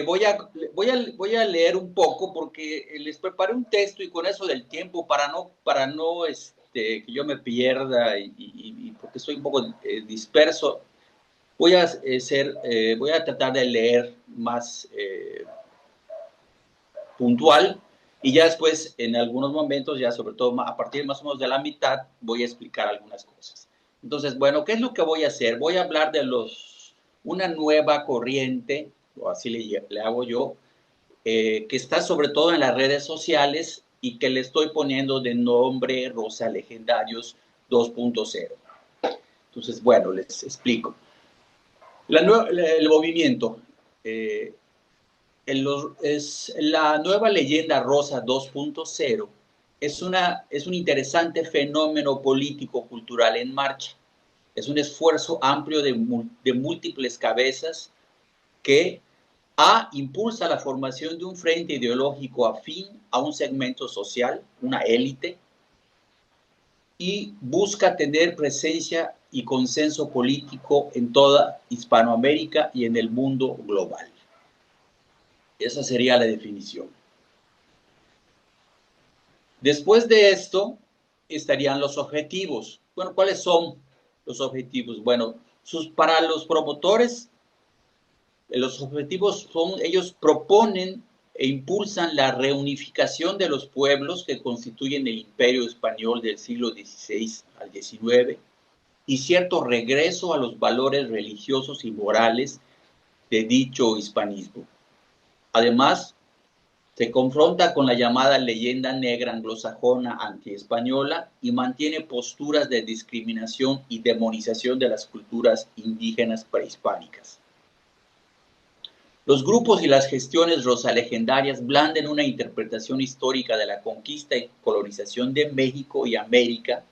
voy a leer un poco porque les preparé un texto y con eso del tiempo para no que yo me pierda y porque soy un poco disperso, voy a tratar de leer más puntual y ya después en algunos momentos, ya sobre todo a partir más o menos de la mitad, voy a explicar algunas cosas. Entonces, bueno, ¿qué es lo que voy a hacer? Voy a hablar de una nueva corriente, o así le hago yo, que está sobre todo en las redes sociales y que le estoy poniendo de nombre Rosa Legendarios 2.0. Entonces, bueno, les explico. El movimiento es la nueva leyenda rosa 2.0 es un interesante fenómeno político-cultural en marcha. Es un esfuerzo amplio de múltiples cabezas que impulsa la formación de un frente ideológico afín a un segmento social, una élite, y busca tener presencia y consenso político en toda Hispanoamérica y en el mundo global. Esa sería la definición. Después de esto estarían los objetivos. Bueno, ¿cuáles son los objetivos? Bueno, para los promotores, los objetivos son, ellos proponen e impulsan la reunificación de los pueblos que constituyen el imperio español del siglo XVI al XIX y cierto regreso a los valores religiosos y morales de dicho hispanismo. Además, se confronta con la llamada leyenda negra anglosajona antiespañola y mantiene posturas de discriminación y demonización de las culturas indígenas prehispánicas. Los grupos y las gestiones rosalegendarias blanden una interpretación histórica de la conquista y colonización de México y América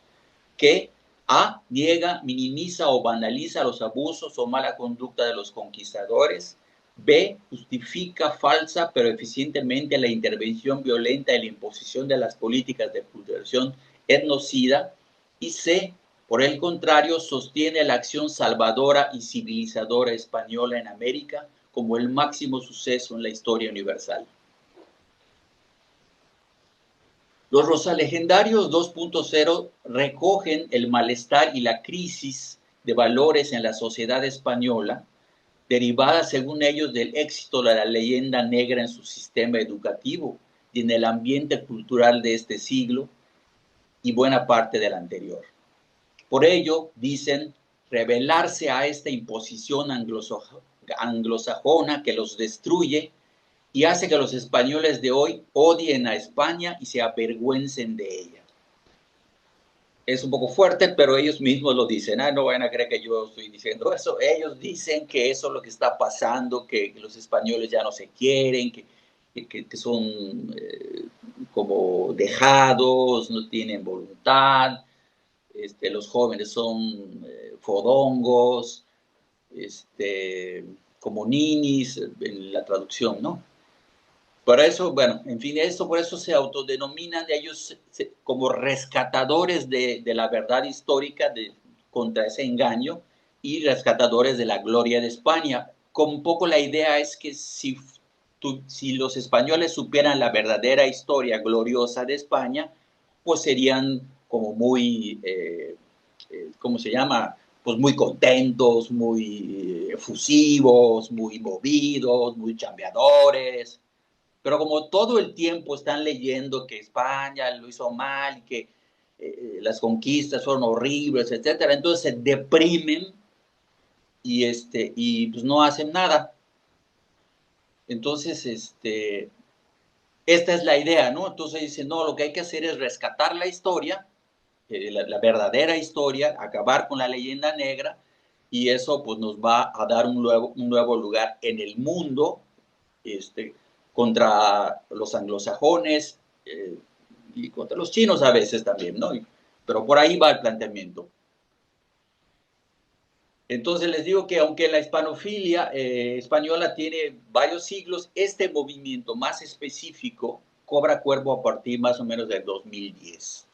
que A. niega, minimiza o banaliza los abusos o mala conducta de los conquistadores, B. justifica falsa pero eficientemente la intervención violenta y la imposición de las políticas de expulsión etnocida, y C. por el contrario, sostiene la acción salvadora y civilizadora española en América como el máximo suceso en la historia universal. Los rosalegendarios 2.0 recogen el malestar y la crisis de valores en la sociedad española, derivada, según ellos, del éxito de la leyenda negra en su sistema educativo y en el ambiente cultural de este siglo y buena parte del anterior. Por ello, dicen, rebelarse a esta imposición anglosajona que los destruye y hace que los españoles de hoy odien a España y se avergüencen de ella. Es un poco fuerte, pero ellos mismos lo dicen. No van a creer que yo estoy diciendo eso. Ellos dicen que eso es lo que está pasando, que los españoles ya no se quieren, que son como dejados, no tienen voluntad, los jóvenes son fodongos, como ninis, en la traducción, ¿no? Por eso, bueno, en fin, por eso se autodenominan ellos como rescatadores de la verdad histórica contra ese engaño y rescatadores de la gloria de España. Con un poco la idea es que si los españoles supieran la verdadera historia gloriosa de España, pues serían como muy, ¿cómo se llama? pues muy contentos, muy efusivos, muy movidos, muy chambeadores. Pero como todo el tiempo están leyendo que España lo hizo mal y que las conquistas fueron horribles, etcétera, entonces se deprimen y pues no hacen nada. Entonces, esta es la idea, ¿no? Entonces dicen, no, lo que hay que hacer es rescatar la historia, la verdadera historia, acabar con la leyenda negra, y eso pues nos va a dar un nuevo lugar en el mundo, contra los anglosajones y contra los chinos a veces también, ¿no? Pero por ahí va el planteamiento. Entonces les digo que aunque la hispanofilia española tiene varios siglos, este movimiento más específico cobra cuerpo a partir más o menos del 2010.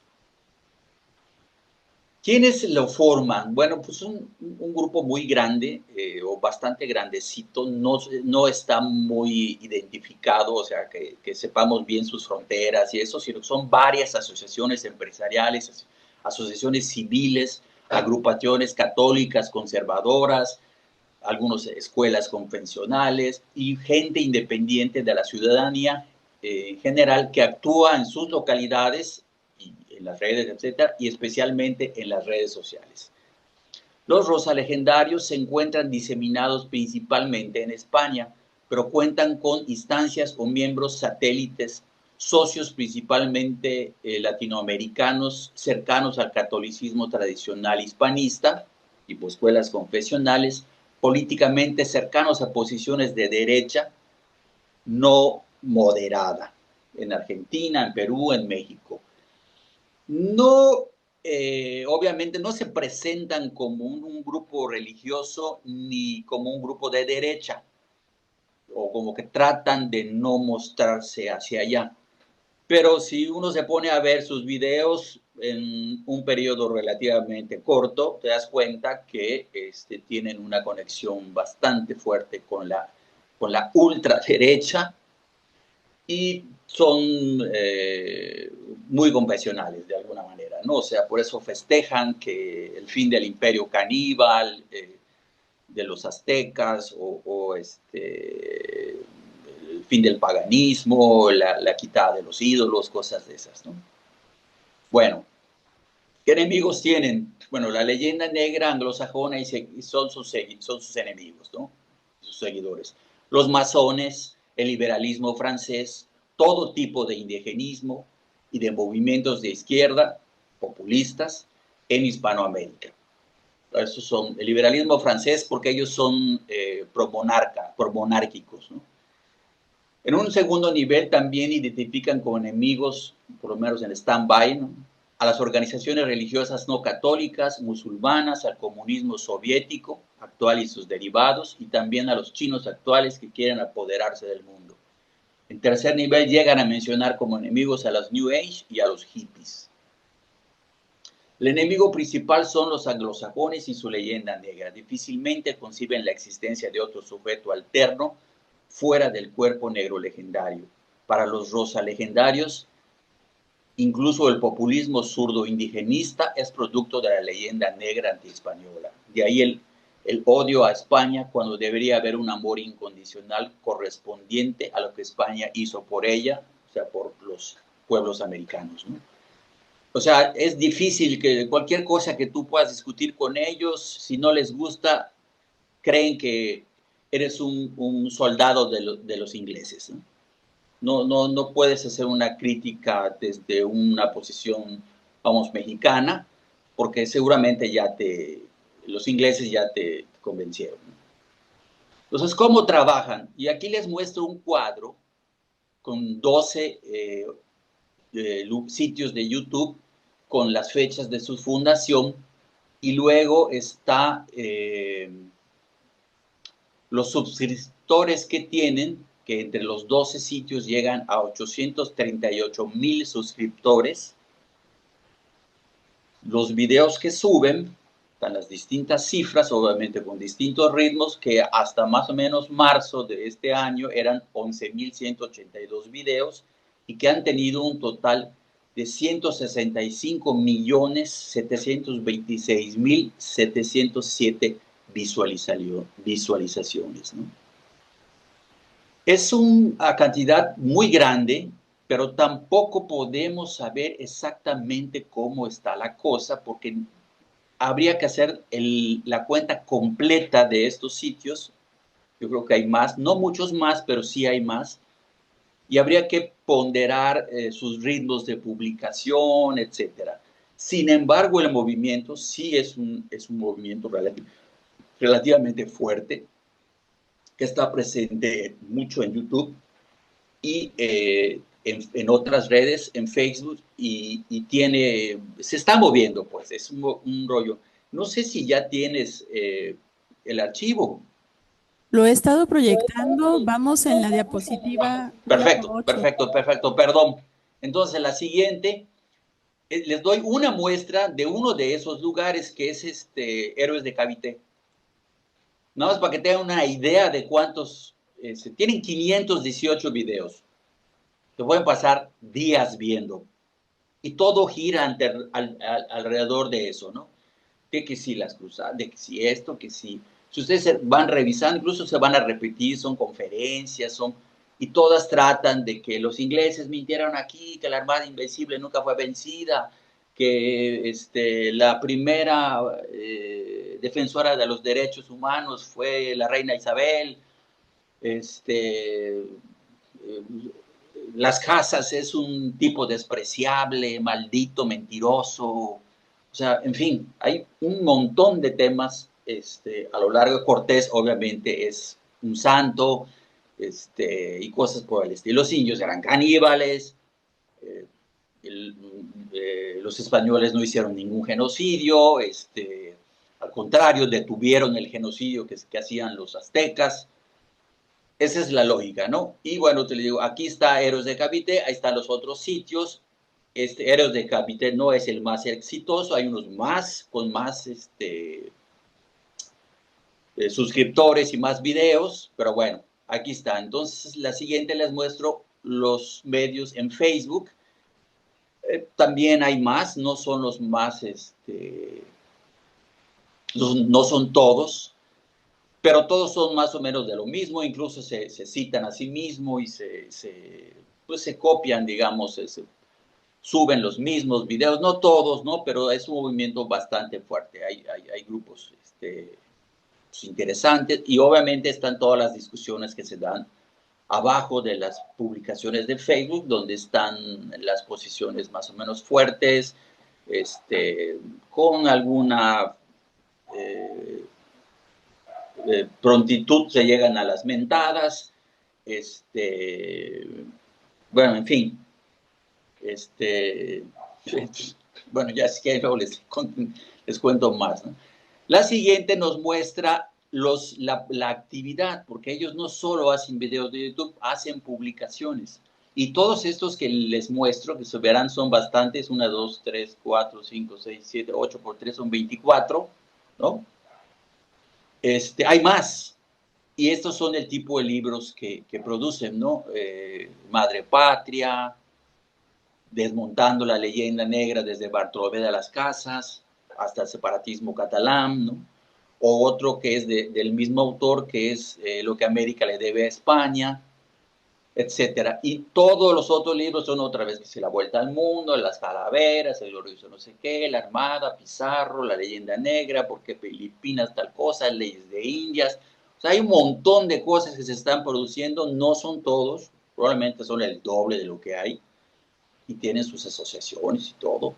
¿Quiénes lo forman? Bueno, pues un grupo muy grande o bastante grandecito, no está muy identificado, o sea, que sepamos bien sus fronteras y eso, sino que son varias asociaciones empresariales, asociaciones civiles, agrupaciones católicas, conservadoras, algunas escuelas convencionales y gente independiente de la ciudadanía en general que actúa en sus localidades, en las redes, etcétera, y especialmente en las redes sociales. Los rosalegendarios se encuentran diseminados principalmente en España, pero cuentan con instancias o miembros satélites, socios principalmente latinoamericanos cercanos al catolicismo tradicional hispanista, tipo escuelas confesionales, políticamente cercanos a posiciones de derecha no moderada, en Argentina, en Perú, en México. No, obviamente no se presentan como un grupo religioso ni como un grupo de derecha, o como que tratan de no mostrarse hacia allá. Pero si uno se pone a ver sus videos en un periodo relativamente corto, te das cuenta que tienen una conexión bastante fuerte con la ultraderecha y son muy convencionales de alguna manera, ¿no? O sea, por eso festejan que el fin del imperio caníbal de los aztecas o el fin del paganismo, la quitada de los ídolos, cosas de esas, ¿no? Bueno, ¿qué enemigos tienen? Bueno, la leyenda negra anglosajona y son sus enemigos, ¿no? Sus seguidores. Los masones, el liberalismo francés, todo tipo de indigenismo y de movimientos de izquierda populistas en Hispanoamérica. Esos son el liberalismo francés porque ellos son promonárquicos, ¿no? En un segundo nivel también identifican como enemigos, por lo menos en stand-by, ¿no?, a las organizaciones religiosas no católicas, musulmanas, al comunismo soviético actual y sus derivados, y también a los chinos actuales que quieren apoderarse del mundo. En tercer nivel llegan a mencionar como enemigos a los New Age y a los hippies. El enemigo principal son los anglosajones y su leyenda negra. Difícilmente conciben la existencia de otro sujeto alterno fuera del cuerpo negro legendario. Para los rosalegendarios, incluso el populismo zurdo indigenista es producto de la leyenda negra antiespañola. De ahí el odio a España cuando debería haber un amor incondicional correspondiente a lo que España hizo por ella, o sea, por los pueblos americanos, ¿no? O sea, es difícil que cualquier cosa que tú puedas discutir con ellos, si no les gusta, creen que eres un soldado de los ingleses, ¿no? No puedes hacer una crítica desde una posición, vamos, mexicana, porque seguramente los ingleses ya te convencieron. Entonces, ¿cómo trabajan? Y aquí les muestro un cuadro con 12 sitios de YouTube con las fechas de su fundación, y luego está los suscriptores que tienen, que entre los 12 sitios llegan a 838,000 suscriptores. Los videos que suben, están las distintas cifras, obviamente con distintos ritmos, que hasta más o menos marzo de este año eran 11,182 videos y que han tenido un total de 165.726.707 visualizaciones, ¿no? Es una cantidad muy grande, pero tampoco podemos saber exactamente cómo está la cosa, porque habría que hacer la cuenta completa de estos sitios. Yo creo que hay más, no muchos más, pero sí hay más. Y habría que ponderar sus ritmos de publicación, etcétera. Sin embargo, el movimiento sí es un movimiento relativamente fuerte, que está presente mucho en YouTube y en otras redes, en Facebook, y se está moviendo, pues, es un rollo. No sé si ya tienes el archivo.
Lo he estado proyectando, vamos en la diapositiva número
Perfecto,
8.
perfecto, perfecto, perdón. Entonces, la siguiente, les doy una muestra de uno de esos lugares que es Héroes de Cavité. Nada más para que tengan una idea de cuántos, tienen 518 videos. Te pueden pasar días viendo. Y todo gira alrededor de eso, ¿no? De que si las cruzadas, de que si esto, que si... Si ustedes van revisando, incluso se van a repetir, son conferencias, y todas tratan de que los ingleses mintieron aquí, que la Armada Invencible nunca fue vencida, que la primera defensora de los derechos humanos fue la reina Isabel, las casas es un tipo despreciable, maldito, mentiroso. O sea, en fin, hay un montón de temas a lo largo de Cortés, obviamente es un santo, y cosas por el estilo. Los indios eran caníbales, los españoles no hicieron ningún genocidio, al contrario, detuvieron el genocidio que hacían los aztecas. Esa es la lógica, ¿no? Y bueno, te digo, aquí está Héroes de Cavité, ahí están los otros sitios. Héroes de Cavité no es el más exitoso, hay unos más, con más suscriptores y más videos, pero bueno, aquí está. Entonces, la siguiente les muestro los medios en Facebook. También hay más, no son los más, no son todos, pero todos son más o menos de lo mismo, incluso se citan a sí mismos y pues se copian, digamos, suben los mismos videos, no todos, ¿no? Pero es un movimiento bastante fuerte, hay grupos pues, interesantes y obviamente están todas las discusiones que se dan abajo de las publicaciones de Facebook, donde están las posiciones más o menos fuertes, con alguna... prontitud se llegan a las mentadas, bueno, en fin, bueno, ya es que luego les cuento más, ¿no? La siguiente nos muestra la actividad, porque ellos no solo hacen videos de YouTube, hacen publicaciones. Y todos estos que les muestro, que se verán, son bastantes, 1, 2, 3, 4, 5, 6, 7, 8 por 3 son 24, ¿no? Hay más, y estos son el tipo de libros que producen, ¿no? Madre Patria, Desmontando la leyenda negra desde Bartolomé de las Casas hasta el separatismo catalán, ¿no? O otro que es del mismo autor, que es Lo que América le debe a España, etcétera. Y todos los otros libros son otra vez que se La Vuelta al Mundo, Las Calaveras, El Glorioso no sé qué, La Armada, Pizarro, La Leyenda Negra, Porque Filipinas tal cosa, Leyes de Indias. O sea, hay un montón de cosas que se están produciendo, no son todos, probablemente son el doble de lo que hay, y tienen sus asociaciones y todo.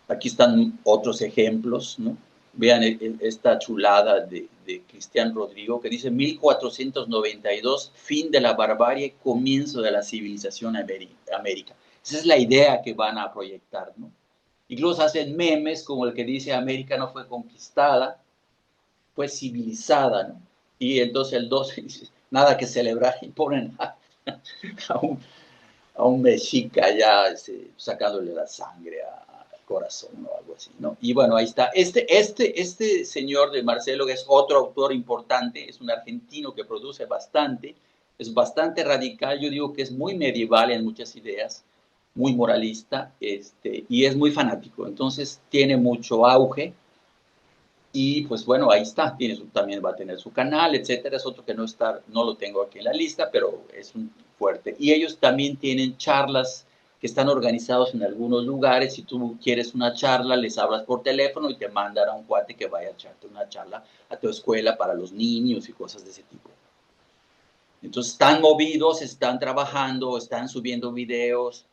Aquí están otros ejemplos, ¿no? Vean esta chulada de Cristian Rodrigo que dice 1492, fin de la barbarie, comienzo de la civilización América. Esa es la idea que van a proyectar, ¿no? Incluso hacen memes como el que dice América no fue conquistada, fue civilizada, ¿no? Y entonces el 12 dice, nada que celebrar, y ponen a un mexica ya sacándole la sangre al corazón o algo así, ¿no? Y bueno, ahí está. Este señor de Marcelo, que es otro autor importante, es un argentino que produce bastante, es bastante radical, yo digo que es muy medieval en muchas ideas, muy moralista, y es muy fanático. Entonces tiene mucho auge. Y pues bueno, ahí está, también va a tener su canal, etcétera. Es otro que no lo tengo aquí en la lista, pero es un fuerte. Y ellos también tienen charlas que están organizados en algunos lugares. Si tú quieres una charla, les hablas por teléfono y te mandan a un cuate que vaya a echarte una charla a tu escuela para los niños y cosas de ese tipo. Entonces están movidos, están trabajando, están subiendo videos.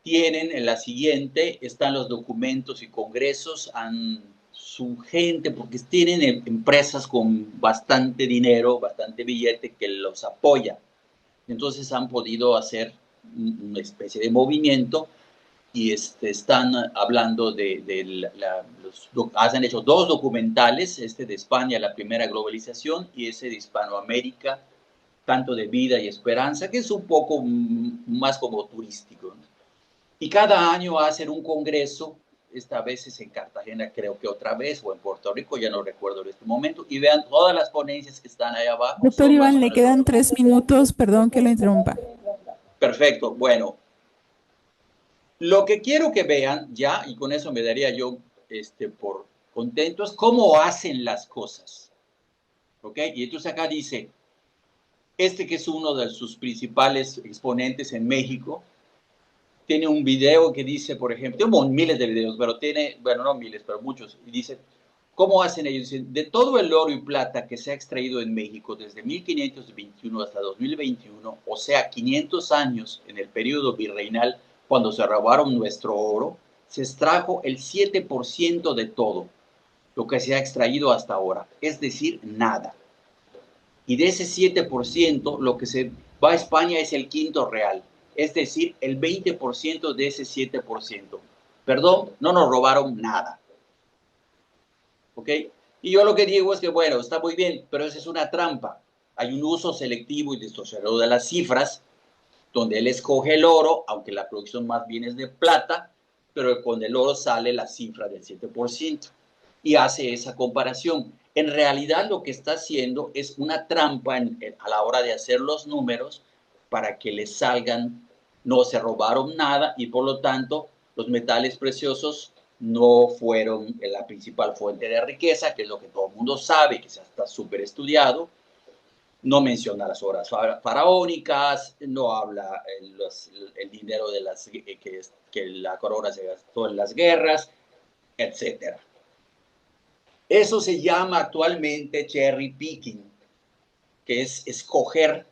Tienen en la siguiente, están los documentos y congresos, su gente, porque tienen empresas con bastante dinero, bastante billete que los apoya. Entonces han podido hacer una especie de movimiento y están hablando han hecho 2 documentales, de España, la primera globalización, y ese de Hispanoamérica, tanto de vida y esperanza, que es un poco más como turístico, ¿no? Y cada año hacen un congreso, esta vez es en Cartagena, creo que otra vez, o en Puerto Rico, ya no recuerdo en este momento, y vean todas las ponencias que están ahí abajo.
Doctor Iván, le quedan 3 minutos, perdón que lo interrumpa.
Perfecto, bueno. Lo que quiero que vean ya, y con eso me daría yo por contento, es cómo hacen las cosas. ¿Ok? Y entonces acá dice, que es uno de sus principales exponentes en México, tiene un video que dice, por ejemplo, tengo miles de videos, pero tiene, bueno, no miles, pero muchos, y dice, ¿cómo hacen ellos? De todo el oro y plata que se ha extraído en México desde 1521 hasta 2021, o sea, 500 años en el periodo virreinal, cuando se robaron nuestro oro, se extrajo el 7% de todo lo que se ha extraído hasta ahora, es decir, nada. Y de ese 7%, lo que se va a España es el quinto real, es decir, el 20% de ese 7%. Perdón, no nos robaron nada. ¿Ok? Y yo lo que digo es que, bueno, está muy bien, pero esa es una trampa. Hay un uso selectivo y distorsionador de las cifras, donde él escoge el oro, aunque la producción más bien es de plata, pero con el oro sale la cifra del 7%. Y hace esa comparación. En realidad lo que está haciendo es una trampa a la hora de hacer los números para que le salgan, no se robaron nada y por lo tanto los metales preciosos no fueron la principal fuente de riqueza, que es lo que todo el mundo sabe, que está súper estudiado. No menciona las obras faraónicas, no habla el dinero de que la corona se gastó en las guerras, etc. Eso se llama actualmente cherry picking, que es escoger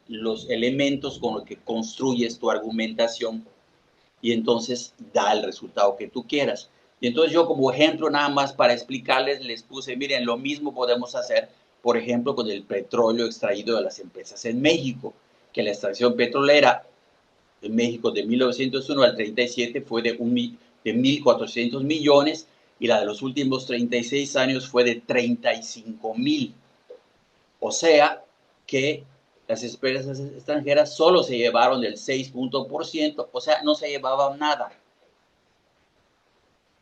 los elementos con los que construyes tu argumentación y entonces da el resultado que tú quieras. Y entonces yo como ejemplo nada más para explicarles les puse, miren, lo mismo podemos hacer, por ejemplo, con el petróleo extraído de las empresas en México, que la extracción petrolera en México de 1901 al 37 fue de 1.400 millones y la de los últimos 36 años fue de 35,000. O sea que las empresas extranjeras solo se llevaron el 6%, o sea, no se llevaban nada.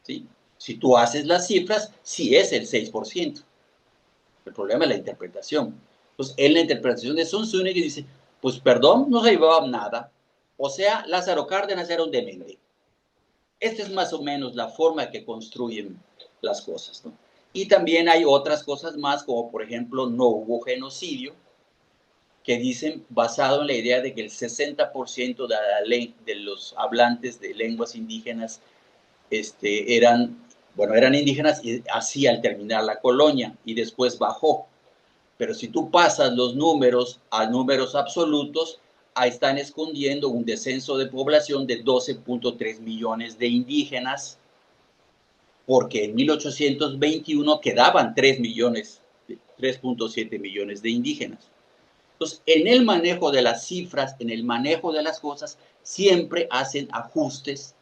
¿Sí? Si tú haces las cifras, sí es el 6%. El problema es la interpretación. Entonces, en la interpretación de Sun Tzu dice, pues perdón, no se llevaban nada. O sea, Lázaro Cárdenas era un demente. Esta es más o menos la forma que construyen las cosas, ¿no? Y también hay otras cosas más, como por ejemplo, no hubo genocidio, que dicen, basado en la idea de que el 60% de los hablantes de lenguas indígenas eran indígenas, y así al terminar la colonia, y después bajó. Pero si tú pasas los números a números absolutos, ahí están escondiendo un descenso de población de 12.3 millones de indígenas, porque en 1821 quedaban 3.7 millones de indígenas. Entonces, en el manejo de las cifras, en el manejo de las cosas, siempre hacen ajustes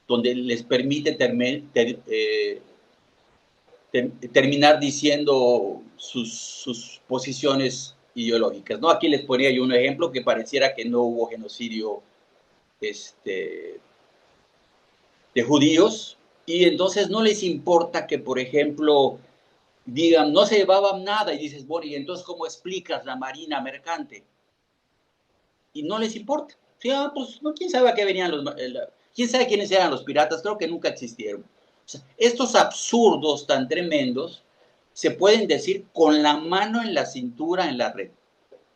donde les permite terminar diciendo sus posiciones ideológicas, ¿no? Aquí les ponía yo un ejemplo que pareciera que no hubo genocidio de judíos, y entonces no les importa que, por ejemplo, digan, no se llevaban nada, y dices, bueno, ¿y entonces cómo explicas la marina mercante? Y no les importa. Sí, pues no, quién sabe a qué venían quién sabe quiénes eran los piratas, creo que nunca existieron. O sea, estos absurdos tan tremendos se pueden decir con la mano en la cintura en la red.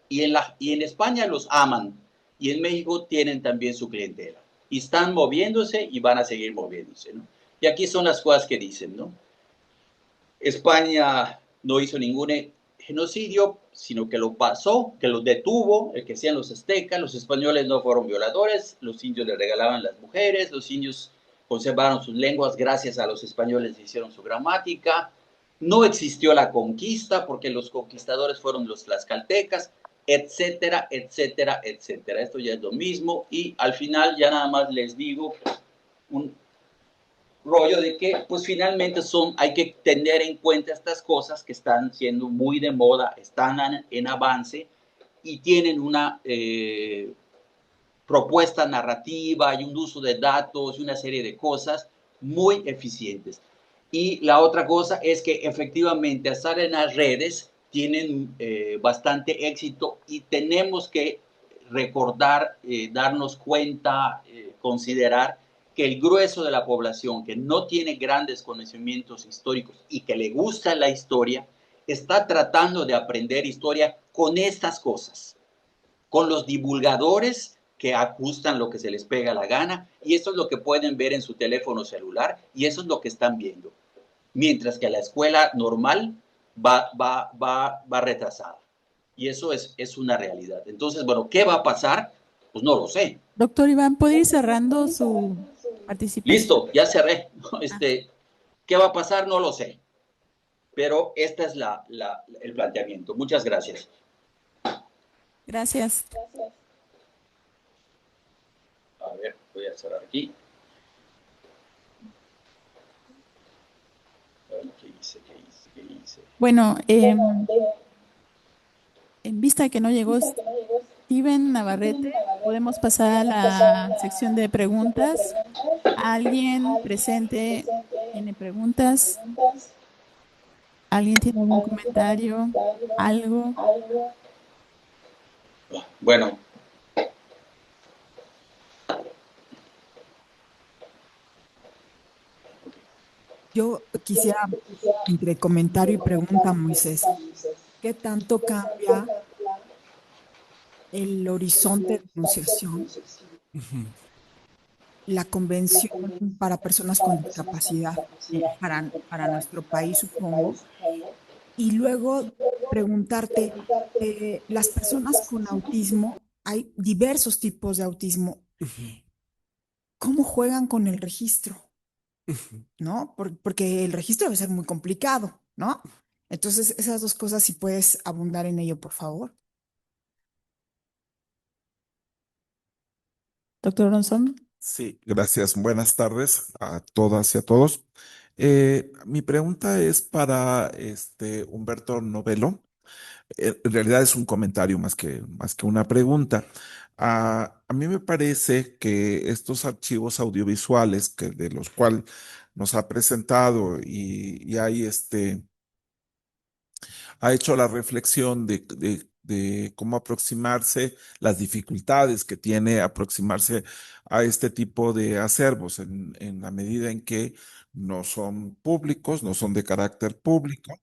Y en España los aman. Y en México tienen también su clientela. Y están moviéndose y van a seguir moviéndose, ¿no? Y aquí son las cosas que dicen, ¿no? España no hizo ningún genocidio, sino que lo pasó, que lo detuvo, el que sean los aztecas, los españoles no fueron violadores, los indios le regalaban las mujeres, los indios conservaron sus lenguas gracias a los españoles que hicieron su gramática, no existió la conquista porque los conquistadores fueron los tlaxcaltecas, etcétera, etcétera, etcétera. Esto ya es lo mismo y al final ya nada más les digo un rollo de que pues finalmente hay que tener en cuenta estas cosas que están siendo muy de moda, están en avance y tienen una propuesta narrativa y un uso de datos y una serie de cosas muy eficientes. Y la otra cosa es que efectivamente estar en las redes tienen bastante éxito y tenemos que recordar, darnos cuenta, considerar que el grueso de la población que no tiene grandes conocimientos históricos y que le gusta la historia, está tratando de aprender historia con estas cosas, con los divulgadores que ajustan lo que se les pega la gana, y esto es lo que pueden ver en su teléfono celular, y eso es lo que están viendo. Mientras que la escuela normal va retrasada. Y eso es una realidad. Entonces, bueno, ¿qué va a pasar? Pues no lo sé.
Doctor Iván, ¿puede ir cerrando su participación?
Listo, ya cerré.
Ah,
¿Qué va a pasar? No lo sé. Pero este es el planteamiento. Muchas gracias.
gracias.
A ver, voy a cerrar aquí. A ver, ¿qué hice?
Bueno, en vista de que no llegó Steven Navarrete, podemos pasar a la sección de preguntas. ¿Alguien presente tiene preguntas? ¿Alguien tiene algún comentario? ¿Algo?
Bueno,
Yo quisiera, entre comentario y pregunta, Moisés, ¿qué tanto cambia el horizonte de enunciación,
Ujú.
la convención para personas con discapacidad, para nuestro país, supongo? Y luego preguntarte, las personas con autismo, hay diversos tipos de autismo,
Ujú.
¿cómo juegan con el registro?
Ujú.
¿No? Porque el registro debe ser muy complicado, ¿no? Entonces, esas dos cosas, si puedes abundar en ello, por favor.
Doctor Ronson.
Sí, gracias. Buenas tardes a todas y a todos. Mi pregunta es para Humberto Novelo. En realidad es un comentario más que una pregunta. A mí me parece que estos archivos audiovisuales de los cuales nos ha presentado y hay ha hecho la reflexión de cómo aproximarse, las dificultades que tiene aproximarse a este tipo de acervos en la medida en que no son públicos, no son de carácter público,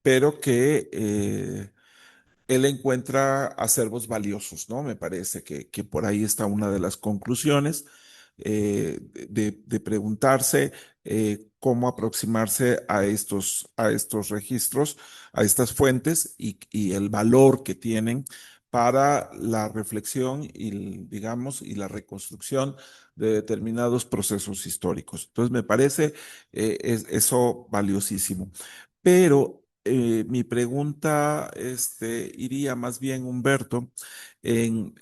pero que él encuentra acervos valiosos, ¿no? Me parece que por ahí está una de las conclusiones de preguntarse cómo aproximarse a estos registros, a estas fuentes y el valor que tienen para la reflexión y, digamos, y la reconstrucción de determinados procesos históricos. Entonces, me parece eso valiosísimo. Pero mi pregunta iría más bien, Humberto, en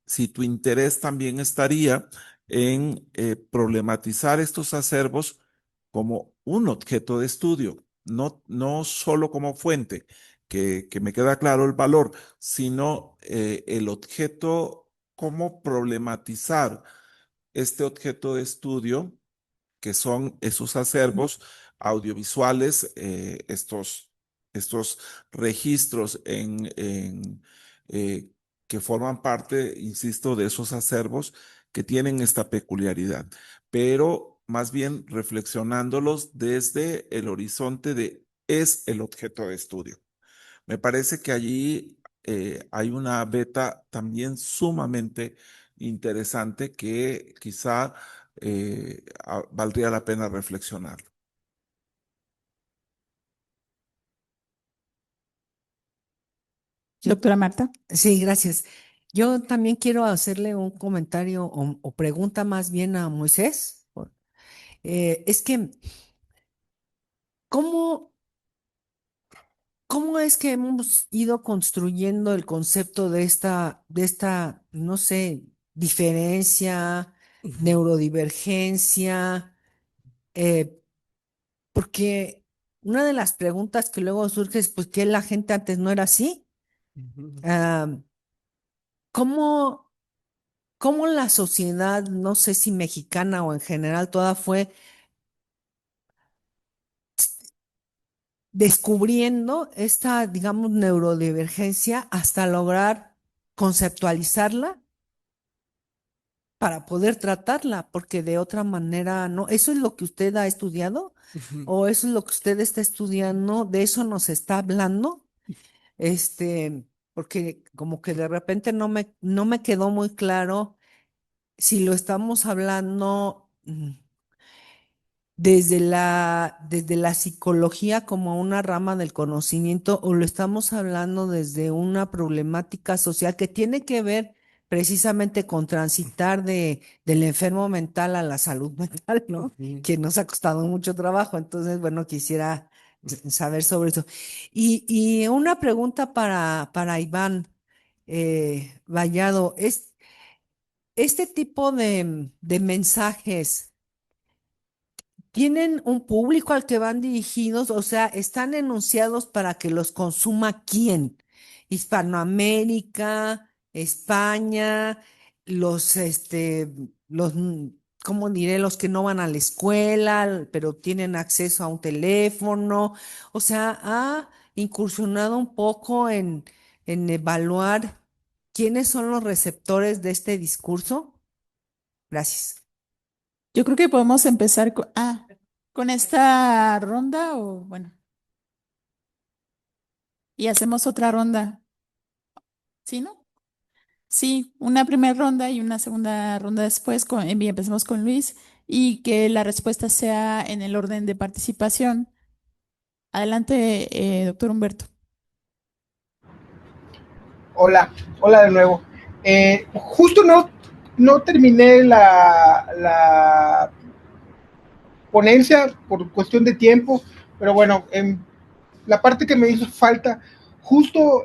si tu interés también estaría en problematizar estos acervos como un objeto de estudio, no solo como fuente, que me queda claro el valor, sino el objeto, cómo problematizar este objeto de estudio que son esos acervos audiovisuales, estos registros que forman parte, insisto, de esos acervos que tienen esta peculiaridad, pero más bien reflexionándolos desde el horizonte de es el objeto de estudio. Me parece que allí hay una beta también sumamente interesante que quizá valdría la pena reflexionar.
Doctora Marta.
Sí, gracias. Yo también quiero hacerle un comentario o pregunta más bien a Moisés. Es que, ¿cómo, cómo es que hemos ido construyendo el concepto de esta, no sé, diferencia, neurodivergencia? Eh, Porque una de las preguntas que luego surge es, pues, ¿que la gente antes no era así? Ah, ¿cómo, cómo la sociedad, no sé si mexicana o en general, toda fue descubriendo esta, digamos, neurodivergencia hasta lograr conceptualizarla para poder tratarla? Porque de otra manera no. ¿Eso es lo que usted ha estudiado? ¿O eso es lo que usted está estudiando? ¿De eso nos está hablando? Porque como que de repente no me quedó muy claro si lo estamos hablando desde la psicología como una rama del conocimiento, o lo estamos hablando desde una problemática social que tiene que ver precisamente con transitar del enfermo mental a la salud mental, ¿no? Que nos ha costado mucho trabajo. Entonces, bueno, quisiera saber sobre eso. Y una pregunta para Iván Vallado. Este tipo de mensajes tienen un público al que van dirigidos, o sea, están enunciados para que los consuma quién. Hispanoamérica, España, ¿cómo diré? Los que no van a la escuela, pero tienen acceso a un teléfono. O sea, ha incursionado un poco en evaluar quiénes son los receptores de este discurso. Gracias.
Yo creo que podemos empezar con esta ronda o bueno, y hacemos otra ronda. ¿Sí, no? Sí, una primera ronda y una segunda ronda después. Y empecemos con Luis y que la respuesta sea en el orden de participación. Adelante, doctor Humberto.
Hola, hola de nuevo. Justo no terminé la ponencia por cuestión de tiempo, pero bueno, en la parte que me hizo falta, justo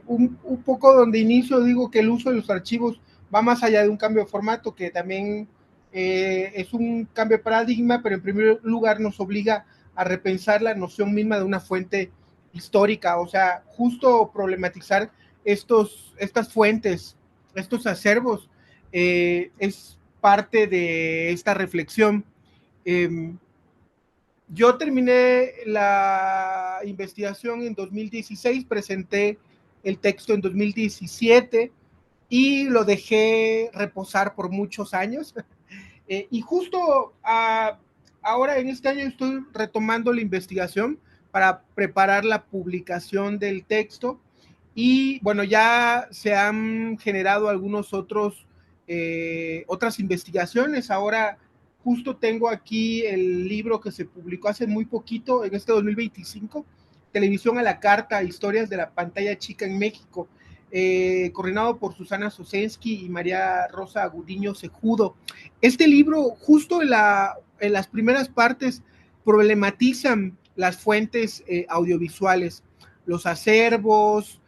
un poco donde inicio, digo que el uso de los archivos va más allá de un cambio de formato, que también es un cambio de paradigma, pero en primer lugar nos obliga a repensar la noción misma de una fuente histórica, o sea, justo problematizar estas fuentes, estos acervos, es parte de esta reflexión. Yo terminé la investigación en 2016, presenté el texto en 2017 y lo dejé reposar por muchos años. Y justo ahora en este año estoy retomando la investigación para preparar la publicación del texto. Y bueno, ya se han generado otras investigaciones. Ahora justo tengo aquí el libro que se publicó hace muy poquito, en este 2025, Televisión a la Carta, Historias de la Pantalla Chica en México, coordinado por Susana Sosensky y María Rosa Agudiño Sejudo. Este libro, justo en las primeras partes, problematizan las fuentes audiovisuales, los acervos,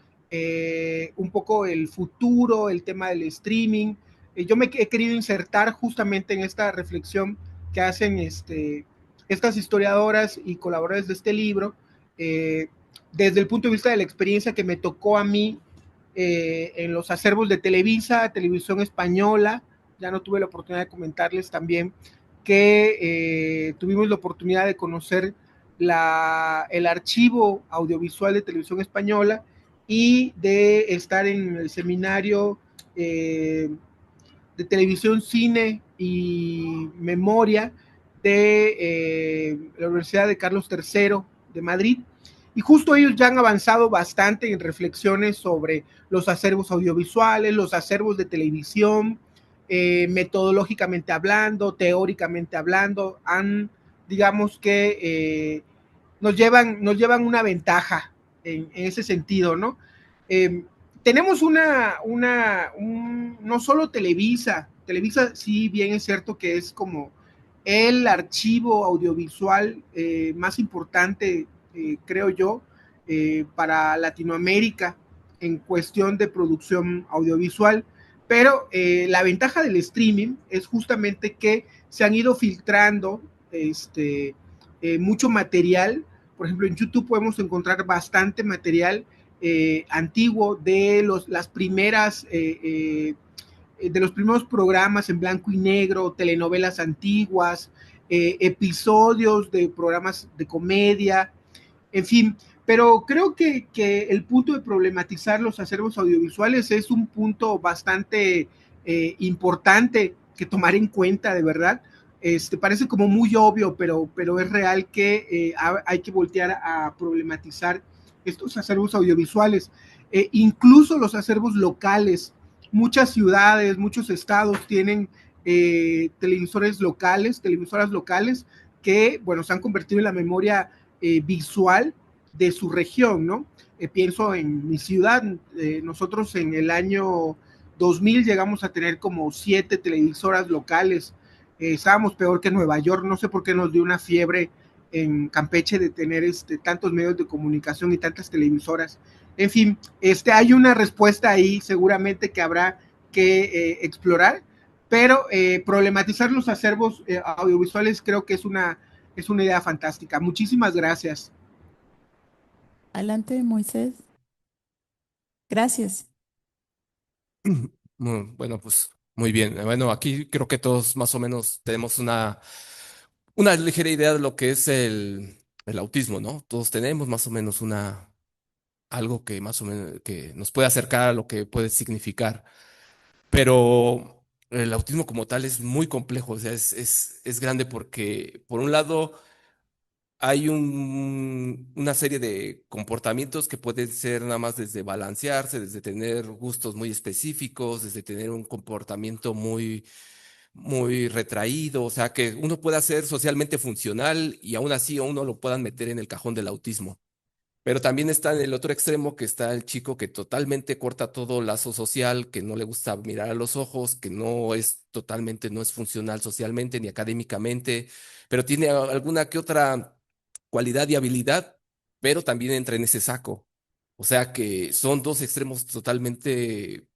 un poco el futuro, el tema del streaming. Yo me he querido insertar justamente en esta reflexión que hacen estas historiadoras y colaboradores de este libro, desde el punto de vista de la experiencia que me tocó a mí en los acervos de Televisa, Televisión Española. Ya no tuve la oportunidad de comentarles también que tuvimos la oportunidad de conocer el archivo audiovisual de Televisión Española y de estar en el seminario de televisión, cine y memoria de la Universidad de Carlos III de Madrid. Y justo ellos ya han avanzado bastante en reflexiones sobre los acervos audiovisuales, los acervos de televisión, metodológicamente hablando, teóricamente hablando, digamos que nos llevan una ventaja en ese sentido, ¿no? Tenemos no solo Televisa sí bien es cierto que es como el archivo audiovisual más importante, creo yo, para Latinoamérica en cuestión de producción audiovisual, pero la ventaja del streaming es justamente que se han ido filtrando mucho material. Por ejemplo, en YouTube podemos encontrar bastante material antiguo de las primeras de los primeros programas en blanco y negro, telenovelas antiguas, episodios de programas de comedia, en fin. Pero creo que el punto de problematizar los acervos audiovisuales es un punto bastante importante que tomar en cuenta, de verdad. Parece como muy obvio, pero es real que hay que voltear a problematizar estos acervos audiovisuales, incluso los acervos locales. Muchas ciudades, muchos estados tienen televisoras locales que, bueno, se han convertido en la memoria visual de su región, ¿no? Pienso en mi ciudad, nosotros en el año 2000 llegamos a tener como 7 televisoras locales, estábamos peor que Nueva York, no sé por qué nos dio una fiebre en Campeche de tener tantos medios de comunicación y tantas televisoras. En fin, hay una respuesta ahí seguramente que habrá que explorar, pero problematizar los acervos audiovisuales creo que es una idea fantástica. Muchísimas gracias.
Adelante, Moisés. Gracias.
Bueno, pues muy bien. Bueno, aquí creo que todos más o menos tenemos una ligera idea de lo que es el autismo, ¿no? Todos tenemos más o menos algo que más o menos que nos puede acercar a lo que puede significar. Pero el autismo como tal es muy complejo, o sea, es grande porque, por un lado, hay una serie de comportamientos que pueden ser nada más desde balancearse, desde tener gustos muy específicos, desde tener un comportamiento muy retraído, o sea, que uno pueda ser socialmente funcional y aún así a uno lo puedan meter en el cajón del autismo. Pero también está en el otro extremo que está el chico que totalmente corta todo lazo social, que no le gusta mirar a los ojos, que no es funcional socialmente ni académicamente, pero tiene alguna que otra cualidad y habilidad, pero también entra en ese saco. O sea que son dos extremos totalmente,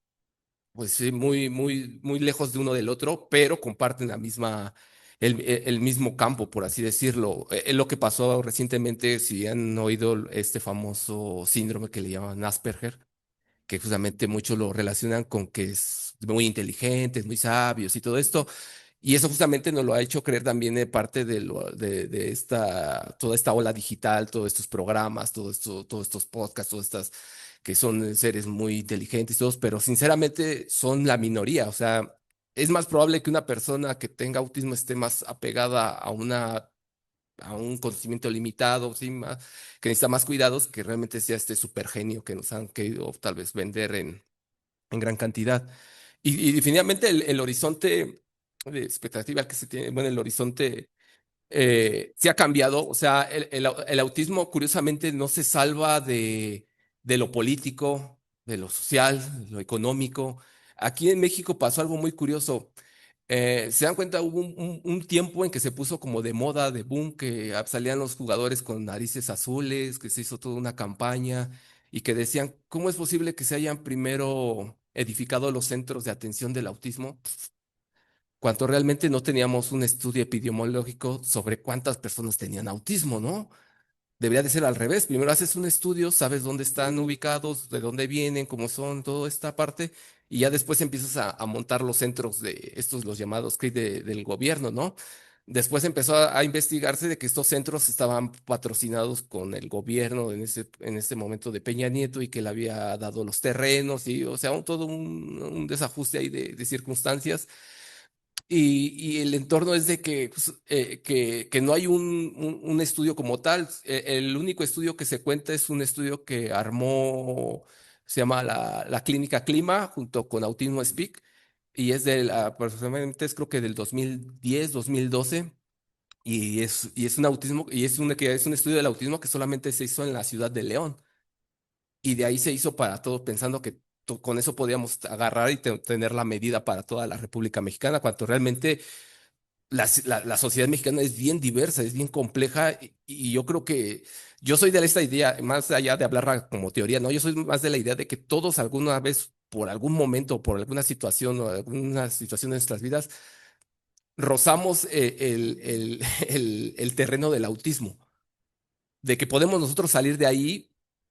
pues sí, muy lejos de uno del otro, pero comparten el mismo campo, por así decirlo. Es lo que pasó recientemente, si han oído este famoso síndrome que le llaman Asperger, que justamente muchos lo relacionan con que es muy inteligente, es muy sabio y todo esto. Y eso justamente nos lo ha hecho creer también de parte de toda esta ola digital, todos estos programas, todos estos podcasts, todas estas que son seres muy inteligentes y todos, pero sinceramente son la minoría. O sea, es más probable que una persona que tenga autismo esté más apegada a un conocimiento limitado, ¿sí? Que necesita más cuidados, que realmente sea este super genio que nos han querido tal vez vender en gran cantidad. Y definitivamente el horizonte de expectativa que se tiene, bueno, el horizonte se ha cambiado. O sea, el autismo curiosamente no se salva de lo político, de lo social, de lo económico. Aquí en México pasó algo muy curioso. ¿Se dan cuenta? Hubo un tiempo en que se puso como de moda, de boom, que salían los jugadores con narices azules, que se hizo toda una campaña y que decían, ¿cómo es posible que se hayan primero edificado los centros de atención del autismo cuando realmente no teníamos un estudio epidemiológico sobre cuántas personas tenían autismo, ¿no? Debería de ser al revés. Primero haces un estudio, sabes dónde están ubicados, de dónde vienen, cómo son, toda esta parte, y ya después empiezas a montar los centros de estos, los llamados CRIC del gobierno, ¿no? Después empezó a investigarse de que estos centros estaban patrocinados con el gobierno en ese momento de Peña Nieto y que le había dado los terrenos y, o sea, todo un desajuste ahí de circunstancias. Y el entorno es de que, pues, que no hay un estudio como tal. El único estudio que se cuenta es un estudio que armó, se llama la Clínica Clima, junto con Autismo Speak, y es aproximadamente, creo que del 2010, 2012, y es un autismo, que es un estudio del autismo que solamente se hizo en la ciudad de León. Y de ahí se hizo para todo, pensando que con eso podíamos agarrar y tener la medida para toda la República Mexicana, cuando realmente la sociedad mexicana es bien diversa, es bien compleja, y yo creo que yo soy de esta idea, más allá de hablar como teoría, ¿no? Yo soy más de la idea de que todos alguna vez, por algún momento, por alguna situación o alguna situación de nuestras vidas, rozamos el terreno del autismo. De que podemos nosotros salir de ahí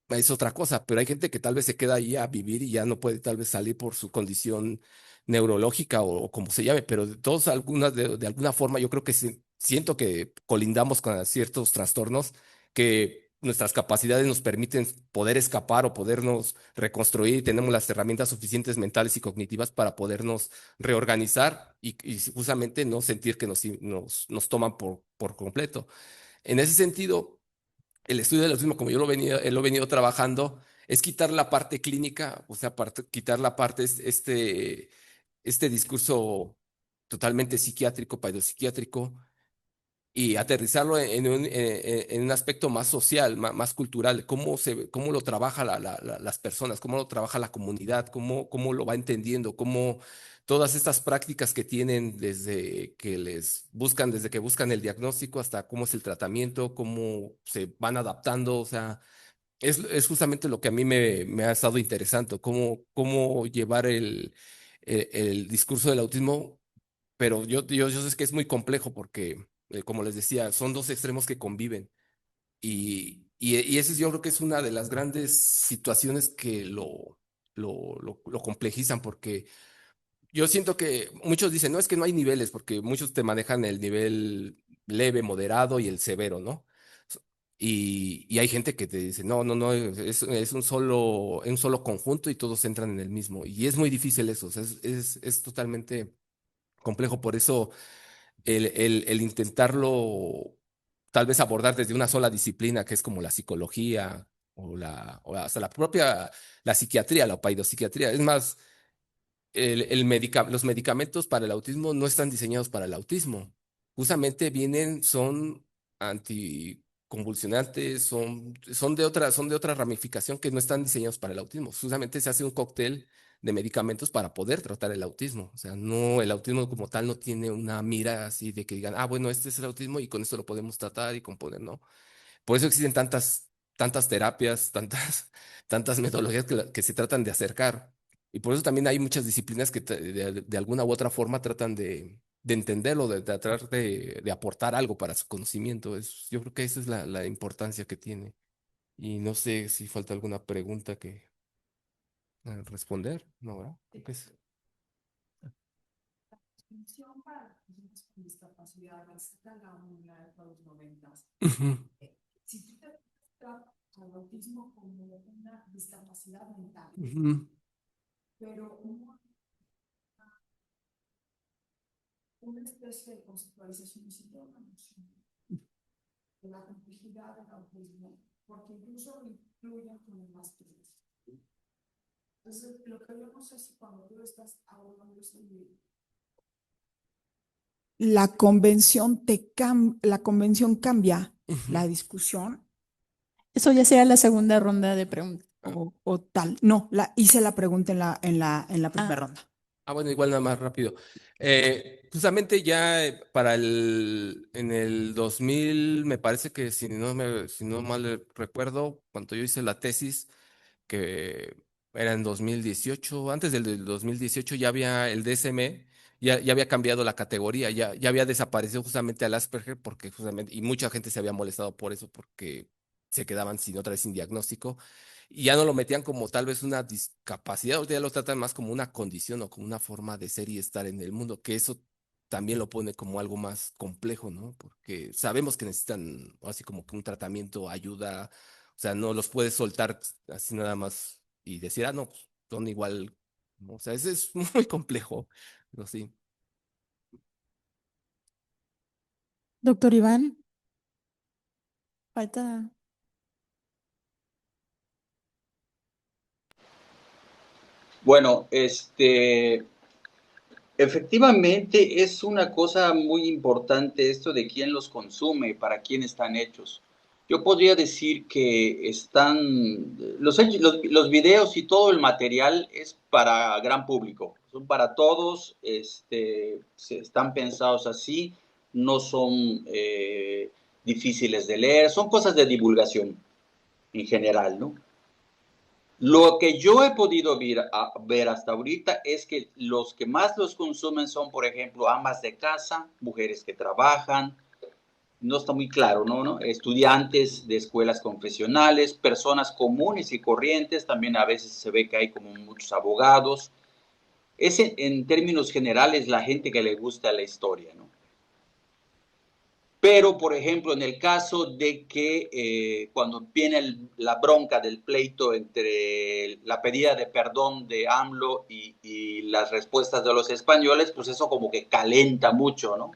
es otra cosa, pero hay gente que tal vez se queda ahí a vivir y ya no puede tal vez salir por su condición neurológica o como se llame, pero de alguna forma yo creo que siento que colindamos con ciertos trastornos que nuestras capacidades nos permiten poder escapar o podernos reconstruir y tenemos las herramientas suficientes mentales y cognitivas para podernos reorganizar y justamente no sentir que nos toman por completo. En ese sentido, el estudio del autismo, como yo lo he venido trabajando, es quitar la parte clínica, o sea, quitar la parte, este discurso totalmente psiquiátrico, psiquiátrico, y aterrizarlo en un aspecto más social, más cultural, cómo lo trabaja las personas, cómo lo trabaja la comunidad, cómo lo va entendiendo, cómo todas estas prácticas que tienen desde que buscan el diagnóstico hasta cómo es el tratamiento, cómo se van adaptando, o sea, es justamente lo que a mí me ha estado interesando, cómo llevar el discurso del autismo, pero yo sé que es muy complejo porque, como les decía, son dos extremos que conviven. Y ese yo creo que es una de las grandes situaciones que lo complejizan, porque yo siento que muchos dicen, no, es que no hay niveles, porque muchos te manejan el nivel leve, moderado y el severo, ¿no? Y hay gente que te dice, no, no, no, es un solo conjunto y todos entran en el mismo. Y es muy difícil eso, o sea, es totalmente complejo. Por eso el intentarlo tal vez abordar desde una sola disciplina, que es como la psicología o hasta la psiquiatría, la psiquiatría. Es más, los medicamentos para el autismo no están diseñados para el autismo. Justamente son anticonvulsionantes, son de otra ramificación que no están diseñados para el autismo. Justamente se hace un cóctel de medicamentos para poder tratar el autismo. O sea, no, el autismo como tal no tiene una mira así de que digan, bueno, este es el autismo y con esto lo podemos tratar y componer, ¿no? Por eso existen tantas terapias, tantas metodologías que se tratan de acercar. Y por eso también hay muchas disciplinas que de alguna u otra forma tratan de entenderlo, de tratar de aportar algo para su conocimiento. Yo creo que esa es la importancia que tiene. Y no sé si falta alguna pregunta que responder, ¿no? ¿Verdad? Creo que es-
Atención para las personas con discapacidad, receta la unidad de los 90.
Ujú,
Si tú te tratas al autismo como una discapacidad mental,
ujú.
pero una especie de conceptualización y psicología de la complejidad del autismo, porque incluso lo incluyen como más temas. Entonces, lo que yo no sé si cuando tú estás hablando de la convención cambia la discusión
Eso ya sea la segunda ronda de preguntas.
o tal. No, hice la pregunta en la primera ronda.
Bueno, igual nada más rápido. Justamente ya en el 2000, me parece que si no mal recuerdo, cuando yo hice la tesis, que era en 2018, antes del 2018 ya había el DSM, ya había cambiado la categoría, ya había desaparecido justamente al Asperger, porque justamente, y mucha gente se había molestado por eso, porque se quedaban otra vez sin diagnóstico, y ya no lo metían como tal vez una discapacidad, ahorita ya lo tratan más como una condición o como una forma de ser y estar en el mundo, que eso también lo pone como algo más complejo, ¿no? Porque sabemos que necesitan así como que un tratamiento, ayuda, o sea, no los puedes soltar así nada más y decir, no, pues, son igual, ¿no? O sea, es muy complejo, pero sí.
Doctor Iván, falta.
Bueno, efectivamente es una cosa muy importante esto de quién los consume, para quién están hechos. Yo podría decir que los videos y todo el material es para gran público, son para todos, están pensados así, no son difíciles de leer, son cosas de divulgación en general, ¿no? Lo que yo he podido ver hasta ahorita es que los que más los consumen son, por ejemplo, amas de casa, mujeres que trabajan, no está muy claro, ¿no? Estudiantes de escuelas confesionales, personas comunes y corrientes, también a veces se ve que hay como muchos abogados. Es en términos generales la gente que le gusta la historia, ¿no? Pero, por ejemplo, en el caso de que cuando viene la bronca del pleito entre la pedida de perdón de AMLO y las respuestas de los españoles, pues eso como que calenta mucho, ¿no?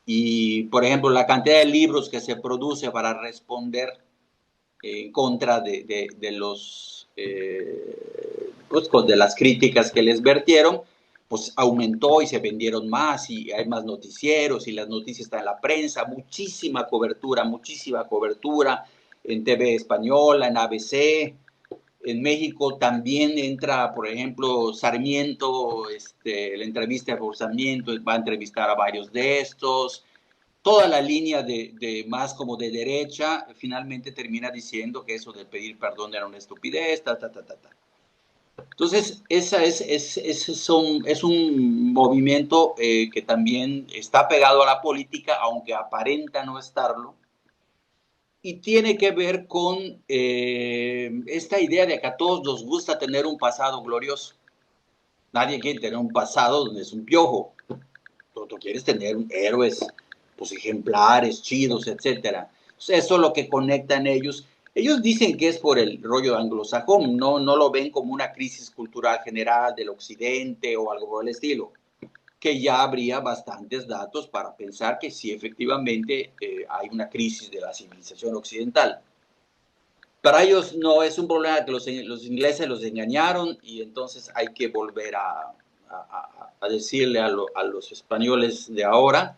Y, por ejemplo, la cantidad de libros que se produce para responder en contra de los, pues, de las críticas que les vertieron, pues aumentó y se vendieron más y hay más noticieros y las noticias están en la prensa, muchísima cobertura en TV Española, en ABC. En México también entra, por ejemplo, Sarmiento, la entrevista por Sarmiento, va a entrevistar a varios de estos. Toda la línea de más como de derecha finalmente termina diciendo que eso de pedir perdón era una estupidez, Entonces, es un movimiento que también está pegado a la política, aunque aparenta no estarlo, y tiene que ver con esta idea de que a todos nos gusta tener un pasado glorioso. Nadie quiere tener un pasado donde es un piojo. Tú quieres tener héroes, pues ejemplares, chidos, etcétera. Entonces, eso es lo que conectan ellos. Ellos dicen que es por el rollo anglosajón, no lo ven como una crisis cultural general del occidente o algo por el estilo, que ya habría bastantes datos para pensar que sí, efectivamente, hay una crisis de la civilización occidental. Para ellos no es un problema que los ingleses los engañaron y entonces hay que volver a decirle a los españoles de ahora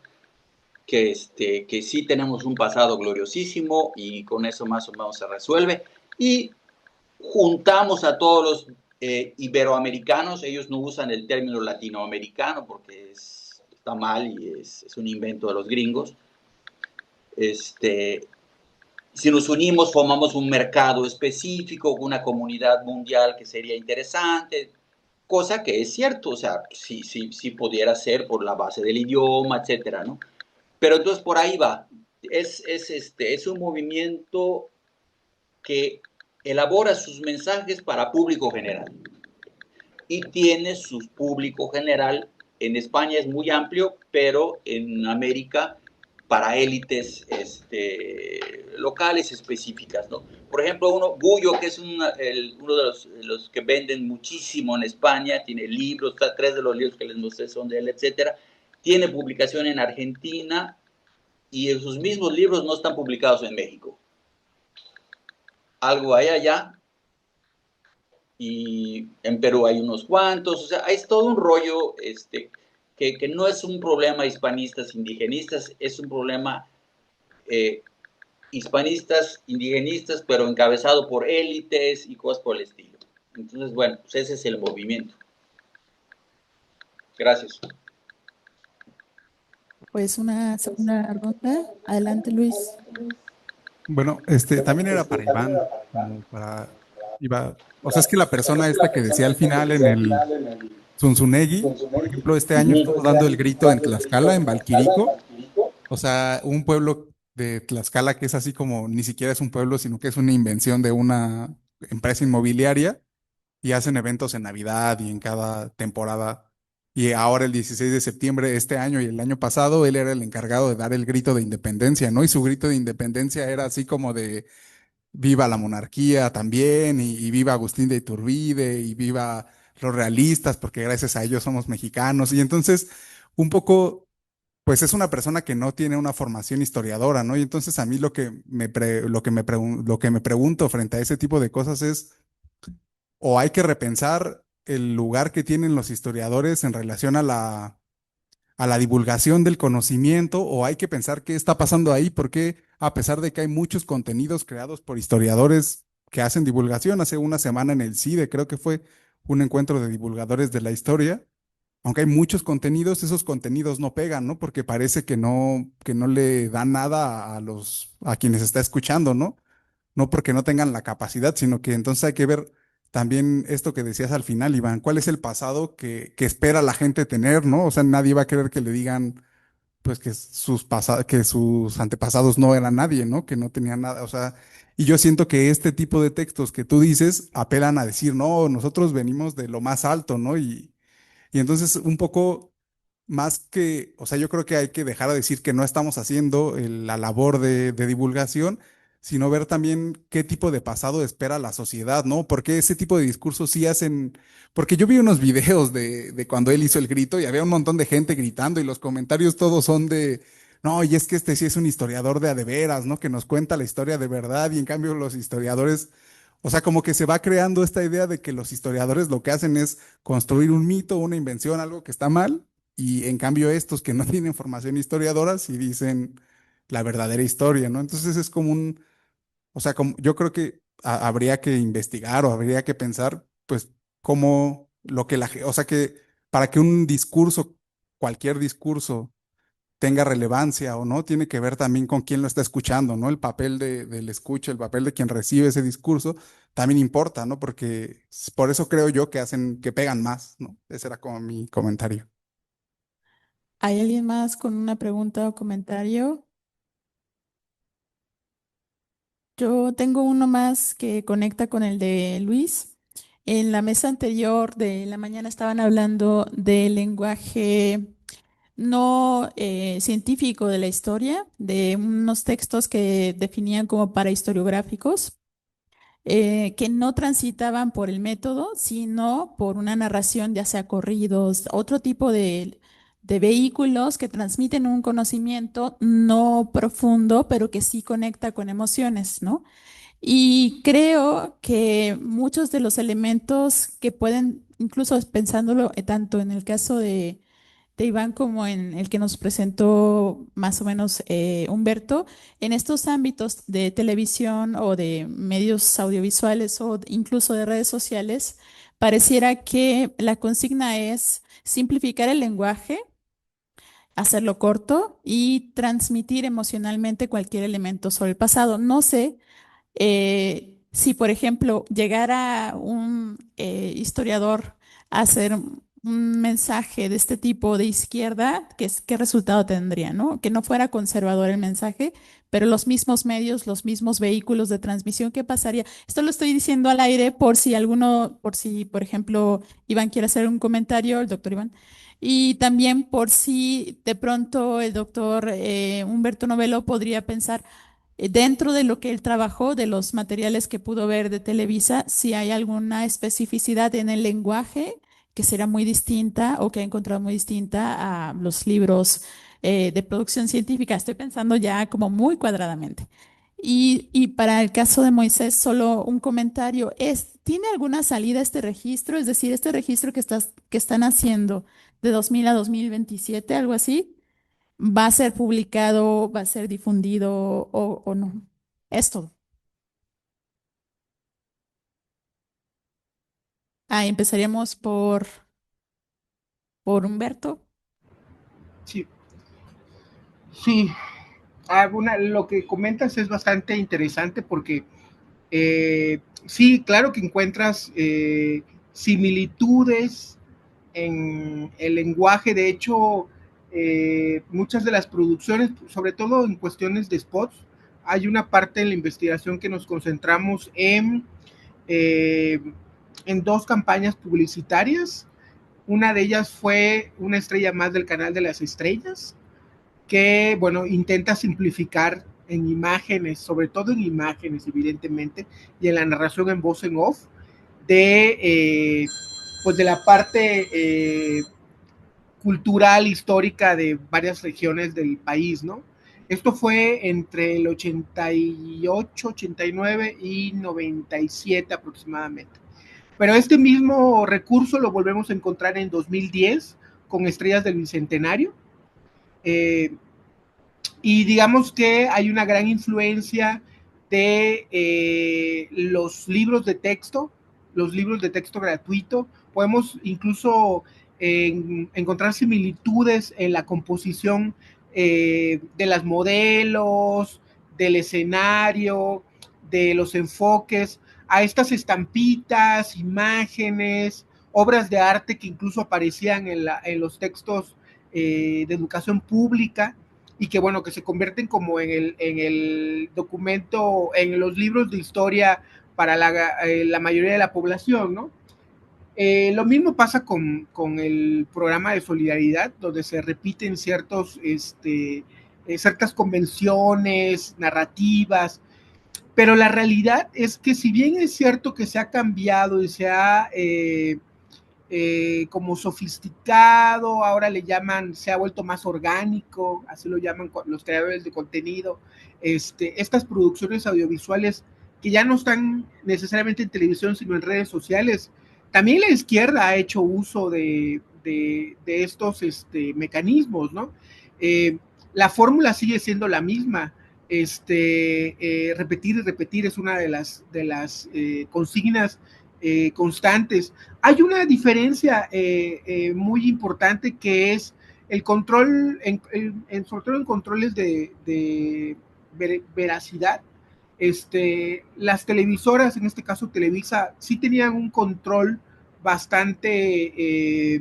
que sí tenemos un pasado gloriosísimo y con eso más o menos se resuelve. Y juntamos a todos los iberoamericanos, ellos no usan el término latinoamericano porque está mal y es un invento de los gringos. Si nos unimos, formamos un mercado específico, una comunidad mundial que sería interesante, cosa que es cierto, o sea, sí pudiera ser por la base del idioma, etcétera, ¿no? Pero entonces por ahí va. Es un movimiento que elabora sus mensajes para público general y tiene su público general. En España es muy amplio, pero en América para élites locales específicas, ¿no? Por ejemplo, Gullo, que es uno de los que venden muchísimo en España, tiene libros, 3 de los libros que les mostré son de él, etcétera. Tiene publicación en Argentina y sus mismos libros no están publicados en México. Algo hay allá y en Perú hay unos cuantos, o sea, es todo un rollo que no es un problema hispanistas, indigenistas, es un problema hispanistas, indigenistas, pero encabezado por élites y cosas por el estilo. Entonces, bueno, pues ese es el movimiento. Gracias.
Pues una segunda ronda. Adelante, Luis.
Bueno, también era para Iván, como o sea, es que la persona esta que decía al final en el Zunzunegui, por ejemplo, este año estuvo dando el grito en Tlaxcala, en Valquirico, o sea, un pueblo de Tlaxcala que es así como ni siquiera es un pueblo, sino que es una invención de una empresa inmobiliaria y hacen eventos en Navidad y en cada temporada Y ahora el 16 de septiembre de este año y el año pasado, él era el encargado de dar el grito de independencia, ¿no? Y su grito de independencia era así como de viva la monarquía también, y viva Agustín de Iturbide, y viva los realistas, porque gracias a ellos somos mexicanos. Y entonces, un poco, pues es una persona que no tiene una formación historiadora, ¿no? Y entonces a mí lo que me pregunto frente a ese tipo de cosas es, o hay que repensar el lugar que tienen los historiadores en relación a la divulgación del conocimiento, o hay que pensar qué está pasando ahí, porque a pesar de que hay muchos contenidos creados por historiadores que hacen divulgación, hace una semana en el CIDE creo que fue un encuentro de divulgadores de la historia, aunque hay muchos contenidos, esos contenidos no pegan, ¿no? Porque parece que no le dan nada a quienes está escuchando, ¿no? No porque no tengan la capacidad, sino que entonces hay que ver también esto que decías al final, Iván, cuál es el pasado que espera la gente tener, ¿no? O sea, nadie va a querer que le digan, pues, que que sus antepasados no eran nadie, ¿no? Que no tenían nada, o sea, y yo siento que este tipo de textos que tú dices apelan a decir, no, nosotros venimos de lo más alto, ¿no? Y entonces un poco más que, o sea, yo creo que hay que dejar de decir que no estamos haciendo la labor de divulgación, sino ver también qué tipo de pasado espera la sociedad, ¿no? Porque ese tipo de discursos sí hacen, porque yo vi unos videos de cuando él hizo el grito y había un montón de gente gritando y los comentarios todos son de, no, y es que este sí es un historiador de veras, ¿no? Que nos cuenta la historia de verdad, y en cambio los historiadores, o sea, como que se va creando esta idea de que los historiadores lo que hacen es construir un mito, una invención, algo que está mal, y en cambio estos que no tienen formación historiadora sí dicen la verdadera historia, ¿no? Entonces es como o sea, como, yo creo que habría que investigar, o habría que pensar, pues, cómo lo que o sea, que para que un discurso, cualquier discurso, tenga relevancia o no, tiene que ver también con quién lo está escuchando, ¿no? El papel del escucha, el papel de quien recibe ese discurso, también importa, ¿no? Porque por eso creo yo que que pegan más, ¿no? Ese era como mi comentario.
¿Hay alguien más con una pregunta o comentario? Yo tengo uno más que conecta con el de Luis. En la mesa anterior de la mañana estaban hablando del lenguaje no científico de la historia, de unos textos que definían como parahistoriográficos, que no transitaban por el método, sino por una narración, ya sea corridos, otro tipo de vehículos que transmiten un conocimiento no profundo, pero que sí conecta con emociones, ¿no? Y creo que muchos de los elementos que pueden, incluso pensándolo tanto en el caso de Iván como en el que nos presentó más o menos Humberto, en estos ámbitos de televisión o de medios audiovisuales o incluso de redes sociales, pareciera que la consigna es simplificar el lenguaje, hacerlo corto y transmitir emocionalmente cualquier elemento sobre el pasado. No sé si, por ejemplo, llegara un historiador a hacer un mensaje de este tipo de izquierda, ¿qué resultado tendría, no? Que no fuera conservador el mensaje, pero los mismos medios, los mismos vehículos de transmisión, ¿qué pasaría? Esto lo estoy diciendo al aire por si, por ejemplo, Iván quiere hacer un comentario, el doctor Iván, y también por si de pronto el doctor Humberto Novelo podría pensar, dentro de lo que él trabajó, de los materiales que pudo ver de Televisa, si hay alguna especificidad en el lenguaje que será muy distinta o que ha encontrado muy distinta a los libros de producción científica. Estoy pensando ya como muy cuadradamente. Y para el caso de Moisés, solo un comentario. ¿Tiene alguna salida este registro? Es decir, este registro que están haciendo de 2000 a 2027, algo así. ¿Va a ser publicado, va a ser difundido o no? Es todo. Empezaríamos por Humberto.
Sí, sí. Lo que comentas es bastante interesante porque sí, claro que encuentras similitudes en el lenguaje. De hecho, muchas de las producciones, sobre todo en cuestiones de spots, hay una parte de la investigación que nos concentramos en dos campañas publicitarias Una de ellas fue Una estrella más del canal de las estrellas, que, bueno, intenta simplificar en imágenes, sobre todo en imágenes, evidentemente, y en la narración en voz en off, pues de la parte cultural, histórica de varias regiones del país, ¿no? Esto fue entre el 88, 89 y 97 aproximadamente. Pero este mismo recurso lo volvemos a encontrar en 2010 con Estrellas del Bicentenario. Y digamos que hay una gran influencia de los libros de texto gratuito. Podemos incluso encontrar similitudes en la composición de las modelos, del escenario, de los enfoques, a estas estampitas, imágenes, obras de arte que incluso aparecían en los textos de educación pública, y que, bueno, que se convierten como en el documento, en los libros de historia para la mayoría de la población, ¿no? Lo mismo pasa con el programa de solidaridad, donde se repiten ciertas convenciones narrativas, pero la realidad es que, si bien es cierto que se ha cambiado y se ha como sofisticado, ahora se ha vuelto más orgánico, así lo llaman los creadores de contenido, estas producciones audiovisuales que ya no están necesariamente en televisión, sino en redes sociales. También la izquierda ha hecho uso de estos mecanismos, ¿no? La fórmula sigue siendo la misma. Repetir y repetir es una de las consignas constantes. Hay una diferencia muy importante, que es el control, sobre todo en controles de veracidad. Las televisoras, en este caso Televisa, sí tenían un control bastante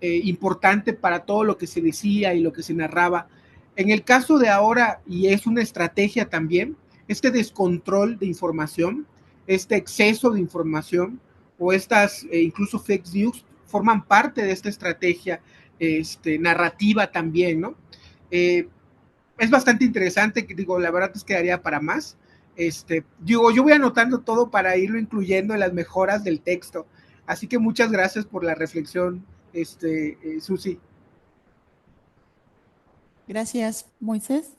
importante para todo lo que se decía y lo que se narraba. En el caso de ahora, y es una estrategia también, este descontrol de información, este exceso de información, o estas incluso fake news, forman parte de esta estrategia narrativa también, ¿no? Es bastante interesante, digo, la verdad es que daría para más. Digo, yo voy anotando todo para irlo incluyendo en las mejoras del texto. Así que muchas gracias por la reflexión, Susi.
Gracias, Moisés.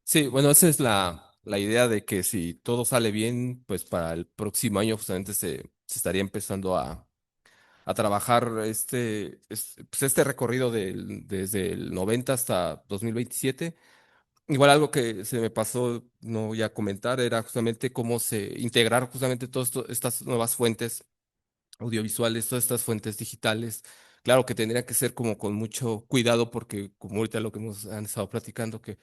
Sí, bueno, esa es la idea de que si todo sale bien, pues para el próximo año justamente se estaría empezando a trabajar pues este recorrido desde el 90 hasta 2027. Igual algo que se me pasó no voy a comentar era justamente cómo se integrar justamente todas estas nuevas fuentes audiovisuales, todas estas fuentes digitales. Claro que tendría que ser como con mucho cuidado, porque como ahorita lo que han estado platicando, que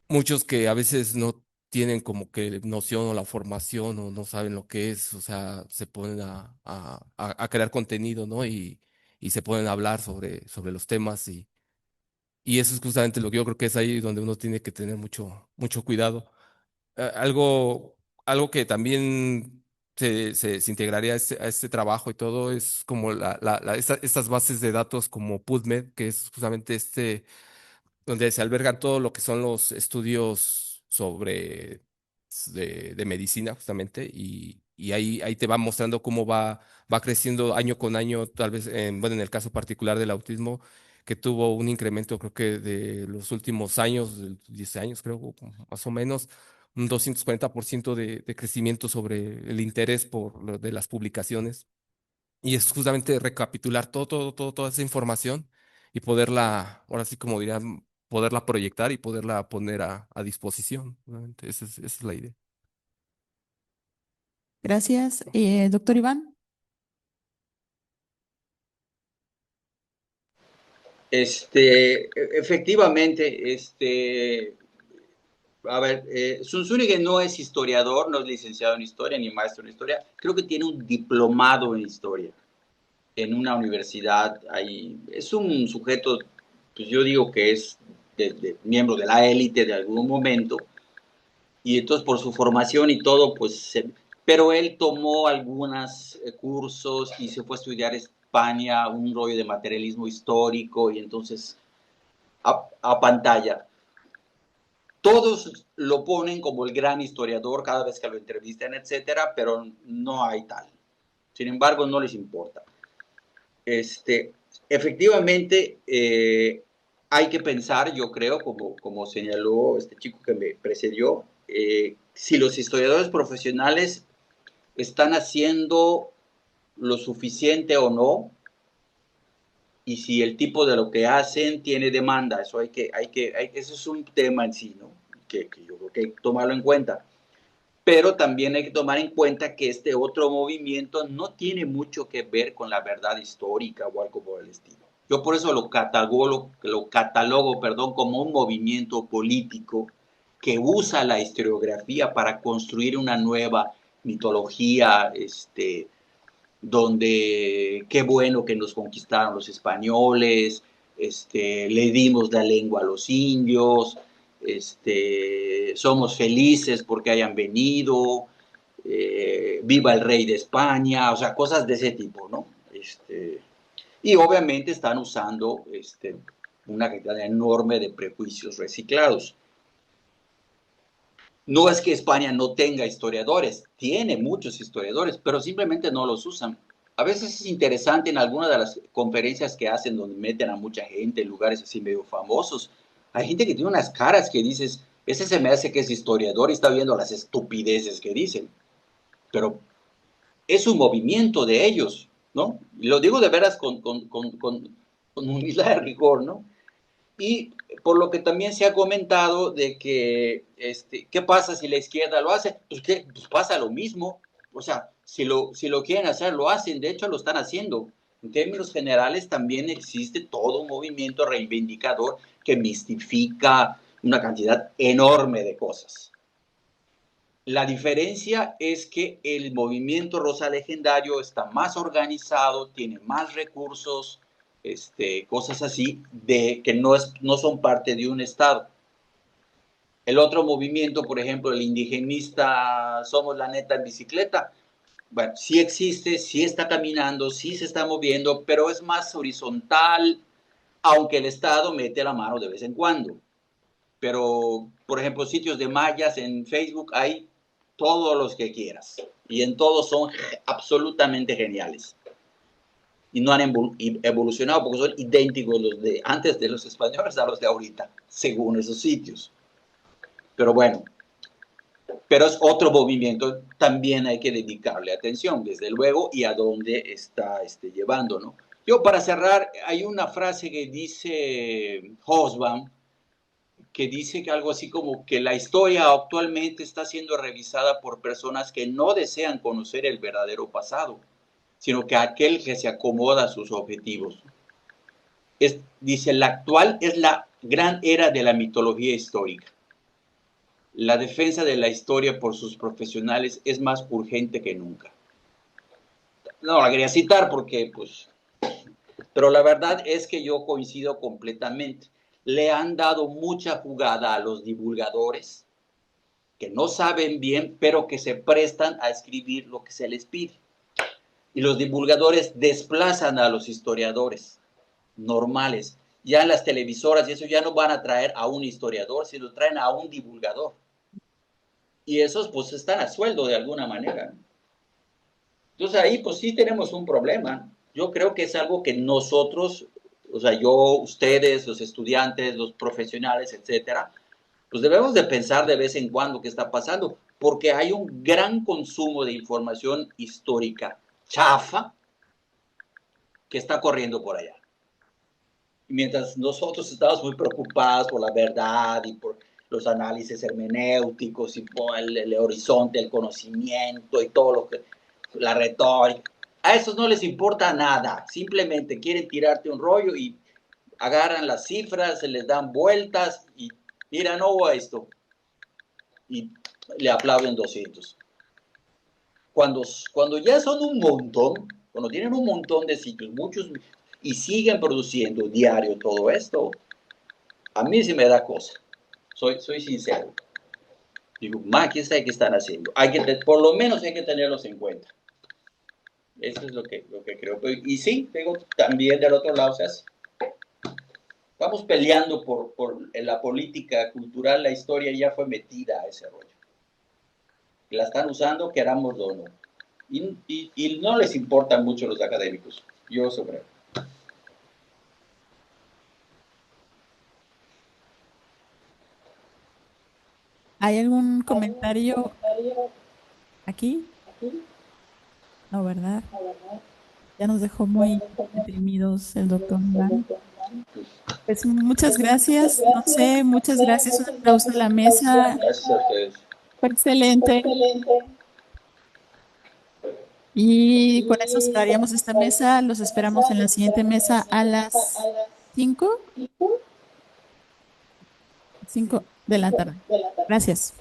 muchos que a veces no tienen como que noción o la formación o no saben lo que es, o sea, se ponen a crear contenido, ¿no? Y se ponen a hablar sobre los temas, y eso es justamente lo que yo creo que es ahí donde uno tiene que tener mucho cuidado. Algo que también se integraría a este trabajo y todo es como estas bases de datos como PubMed, que es justamente donde se albergan todo lo que son los estudios de medicina justamente, y ahí te va mostrando cómo va creciendo año con año, tal vez, bueno, en el caso particular del autismo, que tuvo un incremento, creo que de los últimos años, de 10 años, creo, más o menos, un 240% de crecimiento sobre el interés por lo de las publicaciones. Y es justamente recapitular toda esa información y poderla, ahora sí como dirían, poderla proyectar y poderla poner a disposición. Realmente esa es la idea.
Gracias. Doctor Iván.
Efectivamente, a ver, Zunzunegui no es historiador, no es licenciado en historia ni maestro en historia. Creo que tiene un diplomado en historia en una universidad. Ahí es un sujeto, pues yo digo que es miembro de la élite de algún momento, y entonces por su formación y todo, pues pero él tomó algunos cursos y se fue a estudiar a España un rollo de materialismo histórico y entonces a pantalla. Todos lo ponen como el gran historiador cada vez que lo entrevistan, etcétera, pero no hay tal. Sin embargo, no les importa. Efectivamente, hay que pensar, yo creo, como señaló este chico que me precedió, si los historiadores profesionales están haciendo lo suficiente o no, y si el tipo de lo que hacen tiene demanda. Eso eso es un tema en sí, ¿no? Que yo creo que hay que tomarlo en cuenta. Pero también hay que tomar en cuenta que este otro movimiento no tiene mucho que ver con la verdad histórica o algo por el estilo. Yo por eso lo catalogo, como un movimiento político que usa la historiografía para construir una nueva mitología, donde qué bueno que nos conquistaron los españoles, le dimos la lengua a los indios, somos felices porque hayan venido, viva el rey de España, o sea, cosas de ese tipo, ¿no? Y obviamente están usando una cantidad enorme de prejuicios reciclados. No es que España no tenga historiadores, tiene muchos historiadores, pero simplemente no los usan. A veces es interesante en algunas de las conferencias que hacen donde meten a mucha gente en lugares así medio famosos. Hay gente que tiene unas caras que dices, ese se me hace que es historiador y está viendo las estupideces que dicen. Pero es un movimiento de ellos, ¿no? Y lo digo de veras con humildad de rigor, ¿no? Y por lo que también se ha comentado de que, ¿qué pasa si la izquierda lo hace? Pues pasa lo mismo. O sea, si lo quieren hacer, lo hacen. De hecho, lo están haciendo. En términos generales, también existe todo un movimiento reivindicador que mistifica una cantidad enorme de cosas. La diferencia es que el movimiento rosa legendario está más organizado, tiene más recursos, cosas así, que no son parte de un Estado. El otro movimiento, por ejemplo, el indigenista Somos la Neta en Bicicleta, bueno, sí existe, sí está caminando, sí se está moviendo, pero es más horizontal, aunque el Estado mete la mano de vez en cuando. Pero, por ejemplo, sitios de mayas en Facebook hay todos los que quieras, y en todos son absolutamente geniales. Y no han evolucionado porque son idénticos los de antes de los españoles a los de ahorita, según esos sitios. Pero bueno, pero es otro movimiento, también hay que dedicarle atención, desde luego, y a dónde está llevando, ¿no? Yo, para cerrar, hay una frase que dice Hobsbawm, que dice que algo así como que la historia actualmente está siendo revisada por personas que no desean conocer el verdadero pasado, sino que aquel que se acomoda a sus objetivos. Dice, la actual es la gran era de la mitología histórica. La defensa de la historia por sus profesionales es más urgente que nunca. No la quería citar porque, pues, pero la verdad es que yo coincido completamente. Le han dado mucha jugada a los divulgadores que no saben bien, pero que se prestan a escribir lo que se les pide. Y los divulgadores desplazan a los historiadores normales. Ya en las televisoras y eso ya no van a traer a un historiador, sino traen a un divulgador. Y esos pues están a sueldo de alguna manera. Entonces ahí pues sí tenemos un problema. Yo creo que es algo que nosotros, o sea, yo, ustedes, los estudiantes, los profesionales, etcétera, pues debemos de pensar de vez en cuando qué está pasando, porque hay un gran consumo de información histórica chafa que está corriendo por allá. Mientras nosotros estamos muy preocupados por la verdad y por los análisis hermenéuticos y por el horizonte, el conocimiento y todo lo que, la retórica, a esos no les importa nada, simplemente quieren tirarte un rollo y agarran las cifras, se les dan vueltas y mira, no hubo esto. Y le aplauden 200. Cuando ya son un montón, cuando tienen un montón de sitios, muchos, y siguen produciendo diario todo esto, a mí sí me da cosa. Soy sincero. Digo, ¿qué están haciendo? Por lo menos hay que tenerlos en cuenta. Eso es lo que creo. Y sí, digo, también del otro lado se hace. Estamos peleando en la política cultural, la historia ya fue metida a ese rollo. La están usando, querámoslo o no. Y no les importan mucho los académicos. Yo eso creo.
¿Hay algún comentario aquí? No, ¿verdad? Ya nos dejó muy deprimidos el doctor Iván. Pues muchas gracias, no sé, muchas gracias. Un aplauso a la mesa.
Gracias a ustedes.
Fue excelente. Y con eso cerraríamos esta mesa. Los esperamos en la siguiente mesa a las 5 de la tarde. Gracias.